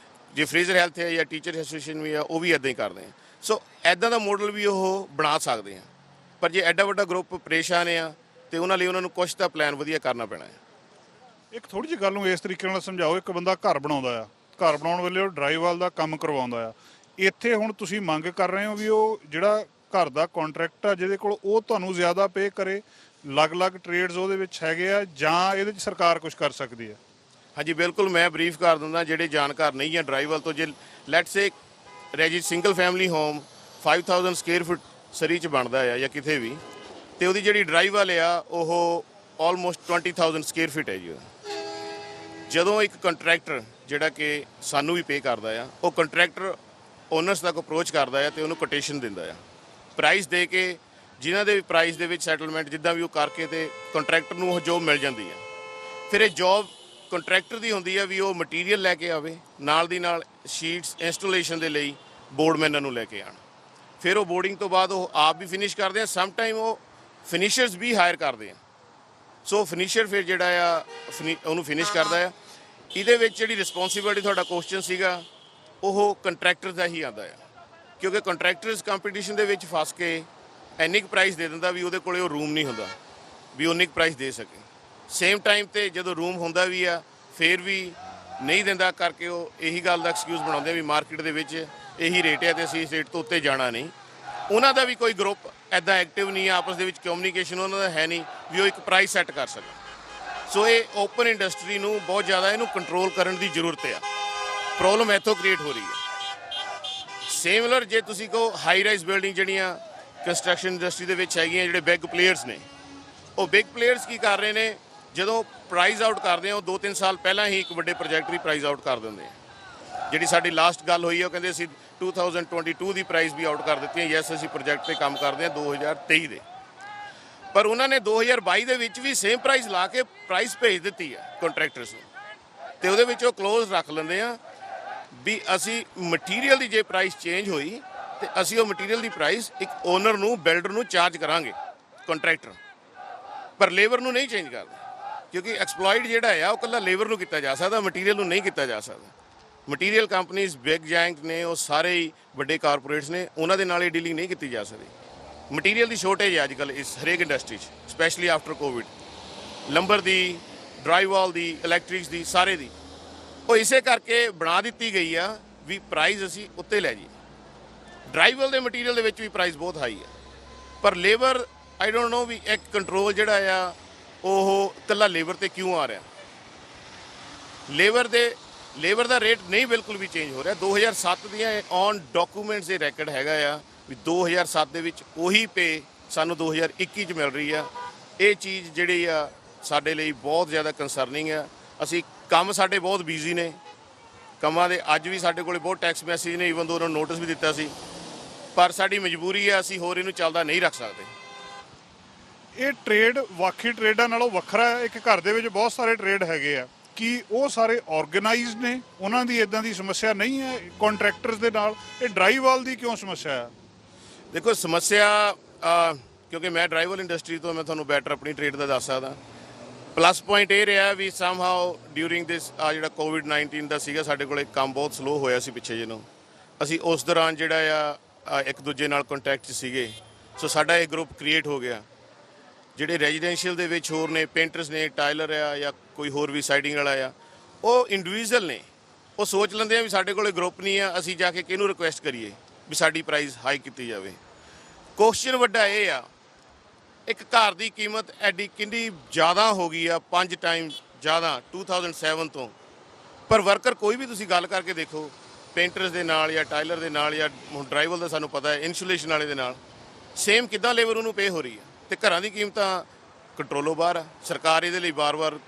ਜੇ ਫਰੇਜ਼ਰ ਹੈਲਥ ਹੈ ਜਾਂ ਟੀਚਰ ਐਸੋਸੀਏਸ਼ਨ ਵੀ ਆ ਉਹ ਵੀ ਇੱਦਾਂ ਹੀ ਕਰਦੇ ਆ। ਸੋ ਇੱਦਾਂ ਦਾ ਮਾਡਲ ਵੀ ਉਹ ਬਣਾ ਸਕਦੇ ਆ। ਪਰ ਜੇ ਐਡਾ ਵੱਡਾ ਗਰੁੱਪ ਪਰੇਸ਼ਾਨ ਆ ਤੇ ਉਹਨਾਂ ਲਈ ਉਹਨਾਂ ਨੂੰ ਕੁਛ ਤਾਂ ਪਲਾਨ ਵਧੀਆ ਕਰਨਾ ਪੈਣਾ ਹੈ। ਇੱਕ ਥੋੜੀ ਜਿਹੀ ਗੱਲ ਨੂੰ ਇਸ ਤਰੀਕੇ ਨਾਲ ਸਮਝਾਓ। ਇੱਕ ਬੰਦਾ ਘਰ ਬਣਾਉਂਦਾ ਆ, ਘਰ ਬਣਾਉਣ ਵੇਲੇ ਉਹ ਡਰਾਈਵਰ ਦਾ ਕੰਮ ਕਰਵਾਉਂਦਾ ਆ। ਇੱਥੇ ਹੁਣ ਤੁਸੀਂ ਮੰਗ ਕਰ ਰਹੇ ਹੋ ਵੀ ਉਹ ਜਿਹੜਾ ਘਰ ਦਾ ਕੰਟਰੈਕਟ ਆ ਜਿਹਦੇ ਕੋਲ ਉਹ ਤੁਹਾਨੂੰ ਜ਼ਿਆਦਾ ਪੇ ਕਰੇ। ਅਲੱਗ-ਅਲੱਗ ਟ੍ਰੇਡਸ ਉਹਦੇ ਵਿੱਚ ਹੈਗੇ ਆ ਜਾਂ ਇਹਦੇ 'ਚ ਸਰਕਾਰ ਕੁਝ ਕਰ ਸਕਦੀ ਹੈ? ਹਾਂਜੀ ਬਿਲਕੁਲ, ਮੈਂ ਬਰੀਫ ਕਰ ਦਿੰਦਾ ਜਿਹੜੇ ਜਾਣਕਾਰ ਨਹੀਂ ਆ ਡਰਾਈਵਰ ਤੋਂ। ਜੇ let's say single family home 5000 square foot Surrey 'ਚ ਬਣਦਾ ਆ ਜਾਂ ਕਿਤੇ ਵੀ, ਤੇ ਉਹਦੀ ਜਿਹੜੀ ਡਰਾਈਵਰ ਆ ਉਹ ਆਲਮੋਸਟ 20000 ਸਕੁਅਰ ਫੁੱਟ ਹੈ ਜੀ। ਜਦੋਂ ਇੱਕ ਕੰਟਰੈਕਟਰ ਜਿਹੜਾ ਕਿ ਸਾਨੂੰ ਵੀ ਪੇ ਕਰਦਾ ਆ, ਉਹ ਕੰਟਰੈਕਟਰ ਓਨਰਸ ਤੱਕ ਅਪਰੋਚ ਕਰਦਾ ਆ ਤੇ ਉਹਨੂੰ ਕੋਟੇਸ਼ਨ ਦਿੰਦਾ ਆ ਪ੍ਰਾਈਸ ਦੇ ਕੇ, ਜਿਨ੍ਹਾਂ ਦੇ ਪ੍ਰਾਈਸ ਦੇ ਵਿੱਚ ਸੈਟਲਮੈਂਟ ਜਿੱਦਾਂ ਵੀ ਉਹ ਕਰਕੇ ਤੇ ਕੰਟਰੈਕਟਰ ਨੂੰ ਉਹ ਜੋਬ ਮਿਲ ਜਾਂਦੀ ਆ। ਫਿਰ ਇਹ ਜੋਬ ਕੰਟਰੈਕਟਰ ਦੀ ਹੁੰਦੀ ਆ ਵੀ ਉਹ ਮਟੀਰੀਅਲ ਲੈ ਕੇ ਆਵੇ, ਨਾਲ ਦੀ ਨਾਲ ਸ਼ੀਟਸ ਇੰਸਟਾਲੇਸ਼ਨ ਦੇ ਲਈ ਬੋਰਡਮੈਨਾਂ ਨੂੰ ਲੈ ਕੇ ਆਉਣ। ਫਿਰ ਉਹ ਬੋਰਡਿੰਗ ਤੋਂ ਬਾਅਦ ਉਹ ਆਪ ਵੀ ਫਿਨਿਸ਼ ਕਰਦੇ ਆ, ਸਮ ਟਾਈਮ ਉਹ ਫਿਨਿਸ਼ਰਸ ਵੀ ਹਾਇਰ ਕਰਦੇ ਆ। ਸੋ ਫਿਨਿਸ਼ਰ ਫਿਰ ਜਿਹੜਾ ਆ ਉਹਨੂੰ ਫਿਨਿਸ਼ ਕਰਦਾ ਆ। ਇਹਦੇ ਵਿੱਚ ਜਿਹੜੀ ਰਿਸਪੌਂਸਿਬਿਲਿਟੀ ਤੁਹਾਡਾ ਕੁਐਸਚਨ ਸੀਗਾ ਉਹ ਕੰਟਰੈਕਟਰ ਦਾ ਹੀ ਆਉਂਦਾ ਆ, ਕਿਉਂਕਿ ਕੰਟਰੈਕਟਰਸ ਕੰਪੀਟੀਸ਼ਨ ਦੇ ਵਿੱਚ ਫਸ ਕੇ ਇੰਨੀ ਕੁ ਪ੍ਰਾਈਸ ਦੇ ਦਿੰਦਾ ਵੀ ਉਹਦੇ ਕੋਲੇ ਉਹ ਰੂਮ ਨਹੀਂ ਹੁੰਦਾ ਵੀ ਉਨੀ ਕੁ ਪ੍ਰਾਈਸ ਦੇ ਸਕੇ। ਸੇਮ ਟਾਈਮ ਤੇ ਜਦੋਂ ਰੂਮ ਹੁੰਦਾ ਵੀ ਆ ਫਿਰ ਵੀ ਨਹੀਂ ਦਿੰਦਾ ਕਰਕੇ ਉਹ ਇਹੀ ਗੱਲ ਦਾ ਐਕਸਕਿਊਜ਼ ਬਣਾਉਂਦੇ ਆ ਵੀ ਮਾਰਕੀਟ ਦੇ ਵਿੱਚ ਇਹੀ ਰੇਟ ਹੈ ਤੇ ਅਸੀਂ ਇਸ ਰੇਟ ਤੋਂ ਉੱਤੇ ਜਾਣਾ ਨਹੀਂ। ਉਹਨਾਂ ਦਾ ਵੀ ਕੋਈ ਗਰੁੱਪ ਐਦਾਂ ਐਕਟਿਵ ਨਹੀਂ ਹੈ, ਆਪਸ ਦੇ ਵਿੱਚ ਕਮਿਊਨੀਕੇਸ਼ਨ ਉਹਨਾਂ ਦਾ ਹੈ ਨਹੀਂ ਵੀ ਉਹ ਇੱਕ ਪ੍ਰਾਈਸ ਸੈੱਟ ਕਰ ਸਕਣ। ਸੋ ਇਹ ਓਪਨ ਇੰਡਸਟਰੀ ਨੂੰ ਬਹੁਤ ਜ਼ਿਆਦਾ ਇਹਨੂੰ ਕੰਟਰੋਲ ਕਰਨ ਦੀ ਜ਼ਰੂਰਤ ਆ। ਪ੍ਰੋਬਲਮ ਇੱਥੋਂ ਕ੍ਰੀਏਟ ਹੋ ਰਹੀ ਹੈ। ਸਿਮਿਲਰ ਜੇ ਤੁਸੀਂ ਕਹੋ ਹਾਈ ਰਾਈਜ਼ ਬਿਲਡਿੰਗ ਜਿਹੜੀਆਂ ਕੰਸਟਰਕਸ਼ਨ ਇੰਡਸਟਰੀ ਦੇ ਵਿੱਚ ਹੈਗੀਆਂ, ਜਿਹੜੇ ਬਿਗ ਪਲੇਅਰਸ ਨੇ, ਉਹ ਬਿਗ ਪਲੇਅਰਸ ਕੀ ਕਰ ਰਹੇ ਨੇ, ਜਦੋਂ ਪ੍ਰਾਈਜ਼ ਆਊਟ ਕਰਦੇ ਆ ਉਹ 2-3 ਸਾਲ ਪਹਿਲਾਂ ਹੀ ਇੱਕ ਵੱਡੇ ਪ੍ਰੋਜੈਕਟ ਦੀ ਪ੍ਰਾਈਜ਼ ਆਊਟ ਕਰ ਦਿੰਦੇ ਆ। ਜਿਹੜੀ ਸਾਡੀ ਲਾਸਟ ਗੱਲ ਹੋਈ ਹੈ ਉਹ ਕਹਿੰਦੇ ਅਸੀਂ 2022 ਦੀ ਪ੍ਰਾਈਜ਼ ਵੀ ਆਊਟ ਕਰ ਦਿੱਤੀ ਹੈ। ਯੈਸ, ਅਸੀਂ ਪ੍ਰੋਜੈਕਟ ਤੇ ਕੰਮ ਕਰਦੇ ਹਾਂ 2023 ਦੇ, ਪਰ ਉਹਨਾਂ ਨੇ 2022 ਦੇ ਵਿੱਚ ਵੀ ਸੇਮ ਪ੍ਰਾਈਸ ਲਾ ਕੇ ਪ੍ਰਾਈਸ ਭੇਜ ਦਿੱਤੀ ਹੈ ਕੰਟਰੈਕਟਰਸ ਨੂੰ, ਤੇ ਉਹਦੇ ਵਿੱਚ ਉਹ ਕਲੋਜ਼ ਰੱਖ ਲੈਂਦੇ ਆ ਵੀ ਅਸੀਂ ਮਟੀਰੀਅਲ ਦੀ ਜੇ ਪ੍ਰਾਈਸ ਚੇਂਜ ਹੋਈ ਤੇ ਅਸੀਂ ਉਹ ਮਟੀਰੀਅਲ ਦੀ ਪ੍ਰਾਈਸ ਇੱਕ ਓਨਰ ਨੂੰ, ਬਿਲਡਰ ਨੂੰ ਚਾਰਜ ਕਰਾਂਗੇ, ਕੰਟਰੈਕਟਰ, ਪਰ ਲੇਬਰ ਨੂੰ ਨਹੀਂ ਚੇਂਜ ਕਰਦੇ, ਕਿਉਂਕਿ ਐਕਸਪਲੋਇਟ ਜਿਹੜਾ ਆ ਉਹ ਇਕੱਲਾ ਲੇਬਰ ਨੂੰ ਕੀਤਾ ਜਾ ਸਕਦਾ, ਮਟੀਰੀਅਲ ਨੂੰ ਨਹੀਂ ਕੀਤਾ ਜਾ ਸਕਦਾ। ਮਟੀਰੀਅਲ ਕੰਪਨੀਜ਼ ਬਿਗ ਜਾਇੰਟ ਨੇ, ਉਹ ਸਾਰੇ ਹੀ ਵੱਡੇ ਕਾਰਪੋਰੇਟਸ ਨੇ, ਉਹਨਾਂ ਦੇ ਨਾਲ ਇਹ ਡੀਲਿੰਗ ਨਹੀਂ ਕੀਤੀ ਜਾ ਸਕਦੀ। ਮਟੀਰੀਅਲ ਦੀ ਸ਼ੋਰਟੇਜ ਹੈ ਅੱਜ ਕੱਲ੍ਹ ਇਸ ਹਰੇਕ ਇੰਡਸਟਰੀ 'ਚ, ਸਪੈਸ਼ਲੀ ਆਫਟਰ ਕੋਵਿਡ। ਲੰਬਰ ਦੀ, ਡਰਾਈਵਾਲ ਦੀ, ਇਲੈਕਟ੍ਰਿਕਸ ਦੀ, ਸਾਰੇ ਦੀ ਉਹ ਇਸੇ ਕਰਕੇ ਬਣਾ ਦਿੱਤੀ ਗਈ ਆ ਵੀ ਪ੍ਰਾਈਸ ਅਸੀਂ ਉੱਤੇ ਲੈ ਜਾਈਏ। ਡਰਾਈਵਲ ਦੇ ਮਟੀਰੀਅਲ ਦੇ ਵਿੱਚ ਵੀ ਪ੍ਰਾਈਸ ਬਹੁਤ ਹਾਈ ਹੈ, ਪਰ ਲੇਬਰ ਆਈ ਡੋਂਟ ਨੋ ਵੀ ਇੱਕ ਕੰਟਰੋਲ ਜਿਹੜਾ ਆ ਉਹ ਇਕੱਲਾ ਲੇਬਰ ਤੇ ਕਿਉਂ ਆ ਰਿਹਾ। ਲੇਬਰ ਦਾ ਰੇਟ ਨਹੀਂ ਬਿਲਕੁਲ ਵੀ ਚੇਂਜ ਹੋ ਰਿਹਾ। 2007 ਦੀਆਂ ਔਨ ਡਾਕੂਮੈਂਟਸ ਦੇ ਰੈਕਡ ਹੈਗਾ ਆ ਵੀ 2007 ਦੇ ਵਿੱਚ ਉਹੀ ਪੇ ਸਾਨੂੰ 2021 'ਚ ਮਿਲ ਰਹੀ ਆ। ਇਹ ਚੀਜ਼ ਜਿਹੜੀ ਆ ਸਾਡੇ ਲਈ ਬਹੁਤ ਜ਼ਿਆਦਾ ਕੰਸਰਨਿੰਗ ਆ। ਅਸੀਂ ਕੰਮ ਸਾਡੇ ਬਹੁਤ ਬਿਜ਼ੀ ਨੇ, ਕੰਮਾਂ ਦੇ ਅੱਜ ਵੀ ਸਾਡੇ ਕੋਲੇ ਬਹੁਤ ਟੈਕਸ ਮੈਸੇਜ ਨੇ, ਈਵਨ ਦੋ ਉਹਨਾਂ ਨੂੰ ਨੋਟਿਸ ਵੀ ਦਿੱਤਾ ਸੀ, ਪਰ ਸਾਡੀ ਮਜਬੂਰੀ ਆ, ਅਸੀਂ ਹੋਰ ਇਹਨੂੰ ਚੱਲਦਾ ਨਹੀਂ ਰੱਖ ਸਕਦੇ। ਇਹ ਟ੍ਰੇਡ ਬਾਕੀ ਟ੍ਰੇਡਾਂ ਨਾਲੋਂ ਵੱਖਰਾ ਹੈ। ਇੱਕ ਘਰ ਦੇ ਵਿੱਚ ਬਹੁਤ ਸਾਰੇ ਟ੍ਰੇਡ ਹੈਗੇ ਆ, ਕੀ ਉਹ ਸਾਰੇ ਆਰਗੇਨਾਈਜ਼ਡ ਨੇ? ਉਹਨਾਂ ਦੀ ਇਦਾਂ ਦੀ ਸਮੱਸਿਆ ਨਹੀਂ ਹੈ ਕੰਟਰੈਕਟਰਸ ਦੇ ਨਾਲ? ਇਹ ਡਰਾਈਵਾਲ ਦੀ ਕਿਉਂ ਸਮੱਸਿਆ ਹੈ? ਦੇਖੋ ਸਮੱਸਿਆ ਕਿਉਂਕਿ ਮੈਂ ਡਰਾਈਵਰ ਇੰਡਸਟਰੀ ਤੋਂ, ਮੈਂ ਤੁਹਾਨੂੰ ਬੈਟਰ ਆਪਣੀ ਟ੍ਰੇਡ ਦਾ ਦੱਸ ਸਕਦਾ। ਪਲੱਸ ਪੁਆਇੰਟ ਇਹ ਰਿਹਾ ਵੀ ਸਮਹਾਓ ਡਿਊਰਿੰਗ ਦਿਸ ਜਿਹੜਾ ਕੋਵਿਡ-19 ਦਾ ਸੀਗਾ, ਸਾਡੇ ਕੋਲੇ ਕੰਮ ਬਹੁਤ ਸਲੋ ਹੋਇਆ ਸੀ ਪਿੱਛੇ ਜਿਹਨੂੰ। ਅਸੀਂ ਉਸ ਦੌਰਾਨ ਜਿਹੜਾ ਆ ਇੱਕ ਦੂਜੇ ਨਾਲ ਕੰਟੈਕਟ 'ਚ ਸੀਗੇ, ਸੋ ਸਾਡਾ ਇਹ ਗਰੁੱਪ ਕ੍ਰੀਏਟ ਹੋ ਗਿਆ। ਜਿਹੜੇ ਰੈਜ਼ੀਡੈਂਸ਼ੀਅਲ ਦੇ ਵਿੱਚ ਹੋਰ ਨੇ, ਪੇਂਟਰਸ ਨੇ, ਟਾਇਲਰ ਆ ਜਾਂ ਕੋਈ ਹੋਰ ਵੀ ਸਾਈਡਿੰਗ ਵਾਲਾ ਆ, ਉਹ ਇੰਡੀਵਿਜੂਅਲ ਨੇ, ਉਹ ਸੋਚ ਲੈਂਦੇ ਆ ਵੀ ਸਾਡੇ ਕੋਲੇ ਗਰੁੱਪ ਨਹੀਂ ਆ, ਅਸੀਂ ਜਾ ਕੇ ਕਿਹਨੂੰ ਰਿਕੁਐਸਟ ਕਰੀਏ ਵੀ ਸਾਡੀ ਪ੍ਰਾਈਸ ਹਾਈ ਕੀਤੀ ਜਾਵੇ। ਕੁਐਸਚਨ ਵੱਡਾ ਇਹ ਆ, ਇੱਕ ਘਰ ਦੀ ਕੀਮਤ ਐਡੀ ਕਿੰਨੀ ਜ਼ਿਆਦਾ ਹੋ ਗਈ ਆ, 5 ਟਾਈਮ ਜ਼ਿਆਦਾ 2007 ਤੋਂ, ਪਰ ਵਰਕਰ ਕੋਈ ਵੀ ਤੁਸੀਂ ਗੱਲ ਕਰਕੇ ਦੇਖੋ ਪੇਂਟਰਸ ਦੇ ਨਾਲ ਜਾਂ ਟਾਇਲਰ ਦੇ ਨਾਲ ਜਾਂ ਹੁਣ ਡਰਾਈਵਰ ਦਾ ਸਾਨੂੰ ਪਤਾ ਹੈ ਇਨਸੂਲੇਸ਼ਨ ਵਾਲੇ ਦੇ ਨਾਲ ਸੇਮ ਕਿੱਦਾਂ ਲੇਬਰ ਉਹਨੂੰ ਪੇ ਹੋ ਰਹੀ ਹੈ। ਤੇ ਘਰਾਂ ਦੀ ਕੀਮਤਾਂ ਕੰਟਰੋਲੋਂ ਬਾਹਰ ਆ। ਸਰਕਾਰ ਇਹਦੇ ਲਈ ਵਾਰ-ਵਾਰ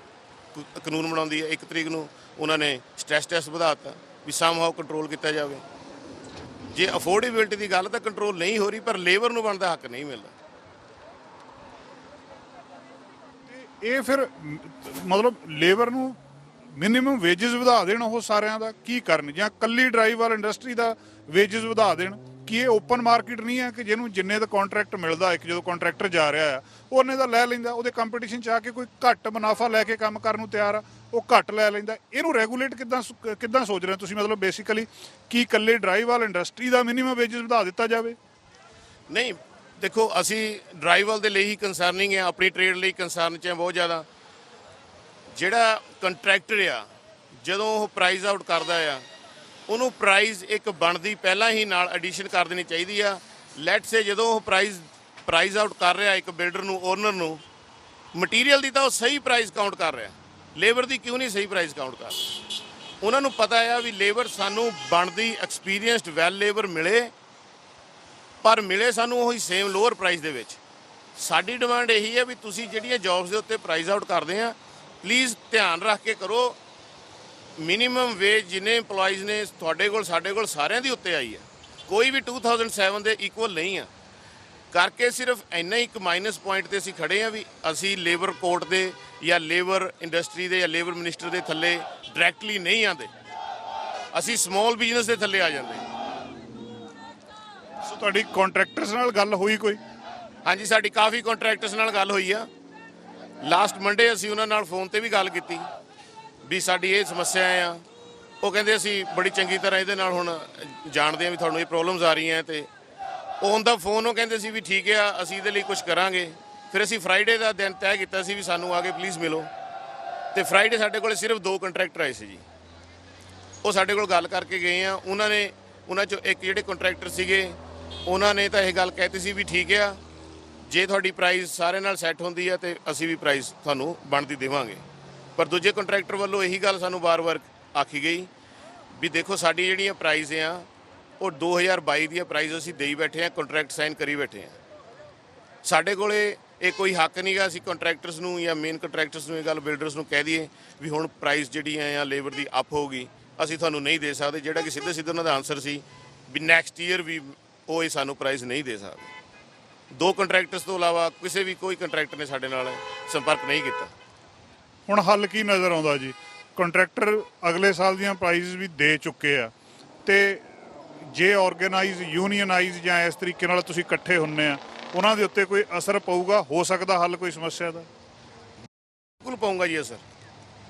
ਕਾਨੂੰਨ ਬਣਾਉਂਦੀ ਹੈ। 1 ਤਰੀਕ ਨੂੰ ਉਹਨਾਂ ਨੇ ਸਟ੍ਰੈਸ ਟੈਸਟ ਵਧਾ ਦਿੱਤਾ ਵੀ ਸਮਹਾਓ ਕੰਟਰੋਲ ਕੀਤਾ ਜਾਵੇ। ਜੇ ਅਫੋਰਡੇਬਿਲਟੀ ਦੀ ਗੱਲ ਤਾਂ ਕੰਟਰੋਲ ਨਹੀਂ ਹੋ ਰਹੀ, ਪਰ ਲੇਬਰ ਨੂੰ ਬਣਦਾ ਹੱਕ ਨਹੀਂ ਮਿਲਦਾ। ਇਹ ਫਿਰ ਮਤਲਬ ਲੇਬਰ ਨੂੰ ਮਿਨੀਮਮ ਵੇਜਸ ਵਧਾ ਦੇਣ ਉਹ ਸਾਰਿਆਂ ਦਾ, ਕੀ ਕਰਨ? ਜਾਂ ਕੱਲੀ ਡਰਾਈਵਰ ਇੰਡਸਟਰੀ ਦਾ ਵੇਜਸ ਵਧਾ ਦੇਣ? ਕਿ ਇਹ ਓਪਨ ਮਾਰਕੀਟ ਨਹੀਂ ਹੈ ਕਿ ਜਿਹਨੂੰ ਜਿੰਨੇ ਦਾ ਕੰਟਰੈਕਟ ਮਿਲਦਾ, ਇੱਕ ਜਦੋਂ ਕੰਟਰੈਕਟਰ ਜਾ ਰਿਹਾ ਆ ਉਹਨੇ ਦਾ ਲੈ ਲੈਂਦਾ, ਉਹਦੇ ਕੰਪੀਟੀਸ਼ਨ 'ਚ ਆ ਕੇ ਕੋਈ ਘੱਟ ਮੁਨਾਫਾ ਲੈ ਕੇ ਕੰਮ ਕਰਨ ਨੂੰ ਤਿਆਰ ਆ, ਉਹ ਘੱਟ ਲੈ ਲੈਂਦਾ। ਇਹਨੂੰ ਰੈਗੂਲੇਟ ਕਿੱਦਾਂ ਸੋਚ ਰਹੇ ਤੁਸੀਂ? ਮਤਲਬ ਬੇਸਿਕਲੀ ਕੀ ਇਕੱਲੇ ਡਰਾਈਵਰ ਇੰਡਸਟਰੀ ਦਾ ਮਿਨੀਮਮ ਵੇਜਸ ਵਧਾ ਦਿੱਤਾ ਜਾਵੇ? ਨਹੀਂ, ਦੇਖੋ ਅਸੀਂ ਡਰਾਈਵਰ ਦੇ ਲਈ ਹੀ ਕੰਸਰਨਿੰਗ ਹੈ, ਆਪਣੀ ਟ੍ਰੇਡ ਲਈ ਕੰਸਰਨ 'ਚ ਹੈ ਬਹੁਤ ਜ਼ਿਆਦਾ। ਜਿਹੜਾ ਕੰਟਰੈਕਟਰ ਆ ਜਦੋਂ ਉਹ ਪ੍ਰਾਈਜ਼ ਆਊਟ ਕਰਦਾ ਆ, ਉਹਨੂੰ ਪ੍ਰਾਈਜ਼ ਇੱਕ ਬਣਦੀ ਪਹਿਲਾਂ ਹੀ ਨਾਲ ਐਡੀਸ਼ਨ ਕਰ ਦੇਣੀ ਚਾਹੀਦੀ ਆ। ਲੈਟ ਸੇ ਜਦੋਂ ਉਹ ਪ੍ਰਾਈਜ਼ ਆਊਟ ਕਰ ਰਿਹਾ ਇੱਕ ਬਿਲਡਰ ਨੂੰ, ਓਨਰ ਨੂੰ, ਮਟੀਰੀਅਲ ਦੀ ਤਾਂ ਉਹ ਸਹੀ ਪ੍ਰਾਈਜ਼ ਕਾਊਂਟ ਕਰ ਰਿਹਾ, ਲੇਬਰ ਦੀ ਕਿਉਂ ਨਹੀਂ ਸਹੀ ਪ੍ਰਾਈਜ਼ ਕਾਊਂਟ ਕਰ ਰਿਹਾ? ਉਹਨਾਂ ਨੂੰ ਪਤਾ ਆ ਵੀ ਲੇਬਰ ਸਾਨੂੰ ਬਣਦੀ ਐਕਸਪੀਰੀਅੰਸਡ ਵੈਲ ਲੇਬਰ ਮਿਲੇ, ਪਰ ਮਿਲੇ ਸਾਨੂੰ ਉਹੀ ਸੇਮ ਲੋਅਰ ਪ੍ਰਾਈਸ ਦੇ ਵਿੱਚ। ਸਾਡੀ ਡਿਮਾਂਡ ਇਹੀ ਹੈ ਵੀ ਤੁਸੀਂ ਜਿਹੜੀਆਂ ਜੌਬਸ ਦੇ ਉੱਤੇ ਪ੍ਰਾਈਜ਼ ਆਊਟ ਕਰਦੇ ਆ, ਪਲੀਜ਼ ਧਿਆਨ ਰੱਖ ਕੇ ਕਰੋ। ਮਿਨੀਮਮ ਵੇਜ ਜਿੰਨੇ EMPLOYEES ਨੇ ਤੁਹਾਡੇ ਕੋਲ, ਸਾਡੇ ਕੋਲ, ਸਾਰਿਆਂ ਦੀ ਉੱਤੇ ਆਈ ਹੈ, ਕੋਈ ਵੀ 2007 ਦੇ ਇਕੁਅਲ ਨਹੀਂ ਆ। ਕਰਕੇ ਸਿਰਫ ਇੰਨਾ ਹੀ ਇੱਕ ਮਾਈਨਸ ਪੁਆਇੰਟ ਤੇ ਅਸੀਂ ਖੜੇ ਆ ਵੀ ਅਸੀਂ ਲੇਬਰ ਕੋਰਟ ਦੇ ਜਾਂ ਲੇਬਰ ਇੰਡਸਟਰੀ ਦੇ ਜਾਂ ਲੇਬਰ ਮਿਨਿਸਟਰ ਦੇ ਥੱਲੇ ਡਾਇਰੈਕਟਲੀ ਨਹੀਂ ਆਉਂਦੇ, ਅਸੀਂ ਸਮਾਲ ਬਿਜ਼ਨਸ ਦੇ ਥੱਲੇ ਆ ਜਾਂਦੇ। ਸੋ ਤੁਹਾਡੀ ਕੰਟਰੈਕਟਰਸ ਨਾਲ ਗੱਲ ਹੋਈ ਕੋਈ? ਹਾਂਜੀ, ਸਾਡੀ ਕਾਫੀ ਕੰਟਰੈਕਟਰਸ ਨਾਲ ਗੱਲ ਹੋਈ ਆ। ਲਾਸਟ ਮੰਡੇ ਅਸੀਂ ਉਹਨਾਂ ਨਾਲ ਫੋਨ ਤੇ ਵੀ ਗੱਲ ਕੀਤੀ ਵੀ ਸਾਡੀ ਇਹ ਸਮੱਸਿਆ ਆ। ਉਹ ਕਹਿੰਦੇ ਅਸੀਂ ਬੜੀ ਚੰਗੀ ਤਰ੍ਹਾਂ ਇਹਦੇ ਨਾਲ ਹੁਣ ਜਾਣਦੇ ਹਾਂ ਵੀ ਤੁਹਾਨੂੰ ਇਹ ਪ੍ਰੋਬਲਮਸ ਆ ਰਹੀਆਂ, ਤੇ ਔਨ ਦਾ ਫੋਨ ਉਹ ਕਹਿੰਦੇ ਸੀ ਵੀ ਠੀਕ ਆ, ਅਸੀਂ ਇਹਦੇ ਲਈ ਕੁਝ ਕਰਾਂਗੇ। ਫਿਰ ਅਸੀਂ ਫਰਾਈਡੇ ਦਾ ਦਿਨ ਤੈਅ ਕੀਤਾ ਸੀ ਵੀ ਸਾਨੂੰ ਆ ਕੇ ਪਲੀਜ਼ ਮਿਲੋ, ਤੇ ਫਰਾਈਡੇ ਸਾਡੇ ਕੋਲ ਸਿਰਫ 2 ਕੰਟਰੈਕਟਰ ਆਏ ਸੀ ਜੀ। ਉਹ ਸਾਡੇ ਕੋਲ ਗੱਲ ਕਰਕੇ ਗਏ ਆ। ਉਹਨਾਂ 'ਚੋਂ ਇੱਕ ਜਿਹੜੇ ਕੰਟਰੈਕਟਰ ਸੀਗੇ ਉਹਨਾਂ ਨੇ ਤਾਂ ਇਹ ਗੱਲ ਕਹਿਤੀ ਸੀ ਵੀ ਠੀਕ ਆ, ਜੇ ਤੁਹਾਡੀ ਪ੍ਰਾਈਸ ਸਾਰਿਆਂ ਨਾਲ ਸੈੱਟ ਹੁੰਦੀ ਆ ਤੇ ਅਸੀਂ ਵੀ ਪ੍ਰਾਈਸ ਤੁਹਾਨੂੰ ਬਣਦੀ ਦੇਵਾਂਗੇ। ਪਰ ਦੂਜੇ ਕੰਟਰੈਕਟਰ ਵੱਲੋਂ ਇਹੀ ਗੱਲ ਸਾਨੂੰ ਵਾਰ-ਵਾਰ ਆਖੀ ਗਈ ਵੀ ਦੇਖੋ ਸਾਡੀ ਜਿਹੜੀਆਂ ਪ੍ਰਾਈਸ ਆ ਉਹ 2022 ਦੀਆਂ ਪ੍ਰਾਈਸ ਅਸੀਂ ਦੇਈ ਬੈਠੇ ਆ, ਕੰਟਰੈਕਟ ਸਾਈਨ ਕਰੀ ਬੈਠੇ ਆ। ਸਾਡੇ ਕੋਲੇ ਇਹ ਕੋਈ ਹੱਕ ਨਹੀਂਗਾ ਅਸੀਂ ਕੰਟਰੈਕਟਰਸ ਨੂੰ ਜਾਂ ਮੇਨ ਕੰਟਰੈਕਟਰਸ ਨੂੰ ਇਹ ਗੱਲ ਬਿਲਡਰਸ ਨੂੰ ਕਹਿ ਦਈਏ ਵੀ ਹੁਣ ਪ੍ਰਾਈਸ ਜਿਹੜੀ ਆ ਲੇਬਰ ਦੀ ਅਪ ਹੋਊਗੀ, ਅਸੀਂ ਤੁਹਾਨੂੰ ਨਹੀਂ ਦੇ ਸਕਦੇ। ਜਿਹੜਾ ਕਿ ਸਿੱਧੇ ਉਹਨਾਂ ਦਾ ਆਨਸਰ ਸੀ ਵੀ ਨੈਕਸਟ ਈਅਰ ਵੀ ਉਹ ਇਹ ਸਾਨੂੰ ਪ੍ਰਾਈਸ ਨਹੀਂ ਦੇ ਸਕਦੇ। 2 ਕੰਟਰੈਕਟਰਸ ਤੋਂ ਇਲਾਵਾ ਕਿਸੇ ਵੀ ਕੋਈ ਕੰਟਰੈਕਟਰ ਨੇ ਸਾਡੇ ਨਾਲ ਸੰਪਰਕ ਨਹੀਂ ਕੀਤਾ। ਹੁਣ ਹੱਲ ਕੀ ਨਜ਼ਰ ਆਉਂਦਾ ਜੀ? ਕੰਟਰੈਕਟਰ ਅਗਲੇ ਸਾਲ ਦੀਆਂ ਪ੍ਰਾਈਸ ਵੀ ਦੇ ਚੁੱਕੇ ਆ, ਤੇ ਜੇ ਆਰਗੇਨਾਈਜ਼ ਯੂਨੀਅਨਾਈਜ਼ ਜਾਂ ਇਸ ਤਰੀਕੇ ਨਾਲ ਤੁਸੀਂ ਇਕੱਠੇ ਹੁੰਨੇ ਆ, ਉਹਨਾਂ ਦੇ ਉੱਤੇ ਕੋਈ ਅਸਰ ਪਊਗਾ? ਹੋ ਸਕਦਾ ਹੱਲ ਕੋਈ ਸਮੱਸਿਆ ਦਾ? ਬਿਲਕੁਲ ਪਊਗਾ ਜੀ ਅਸਰ।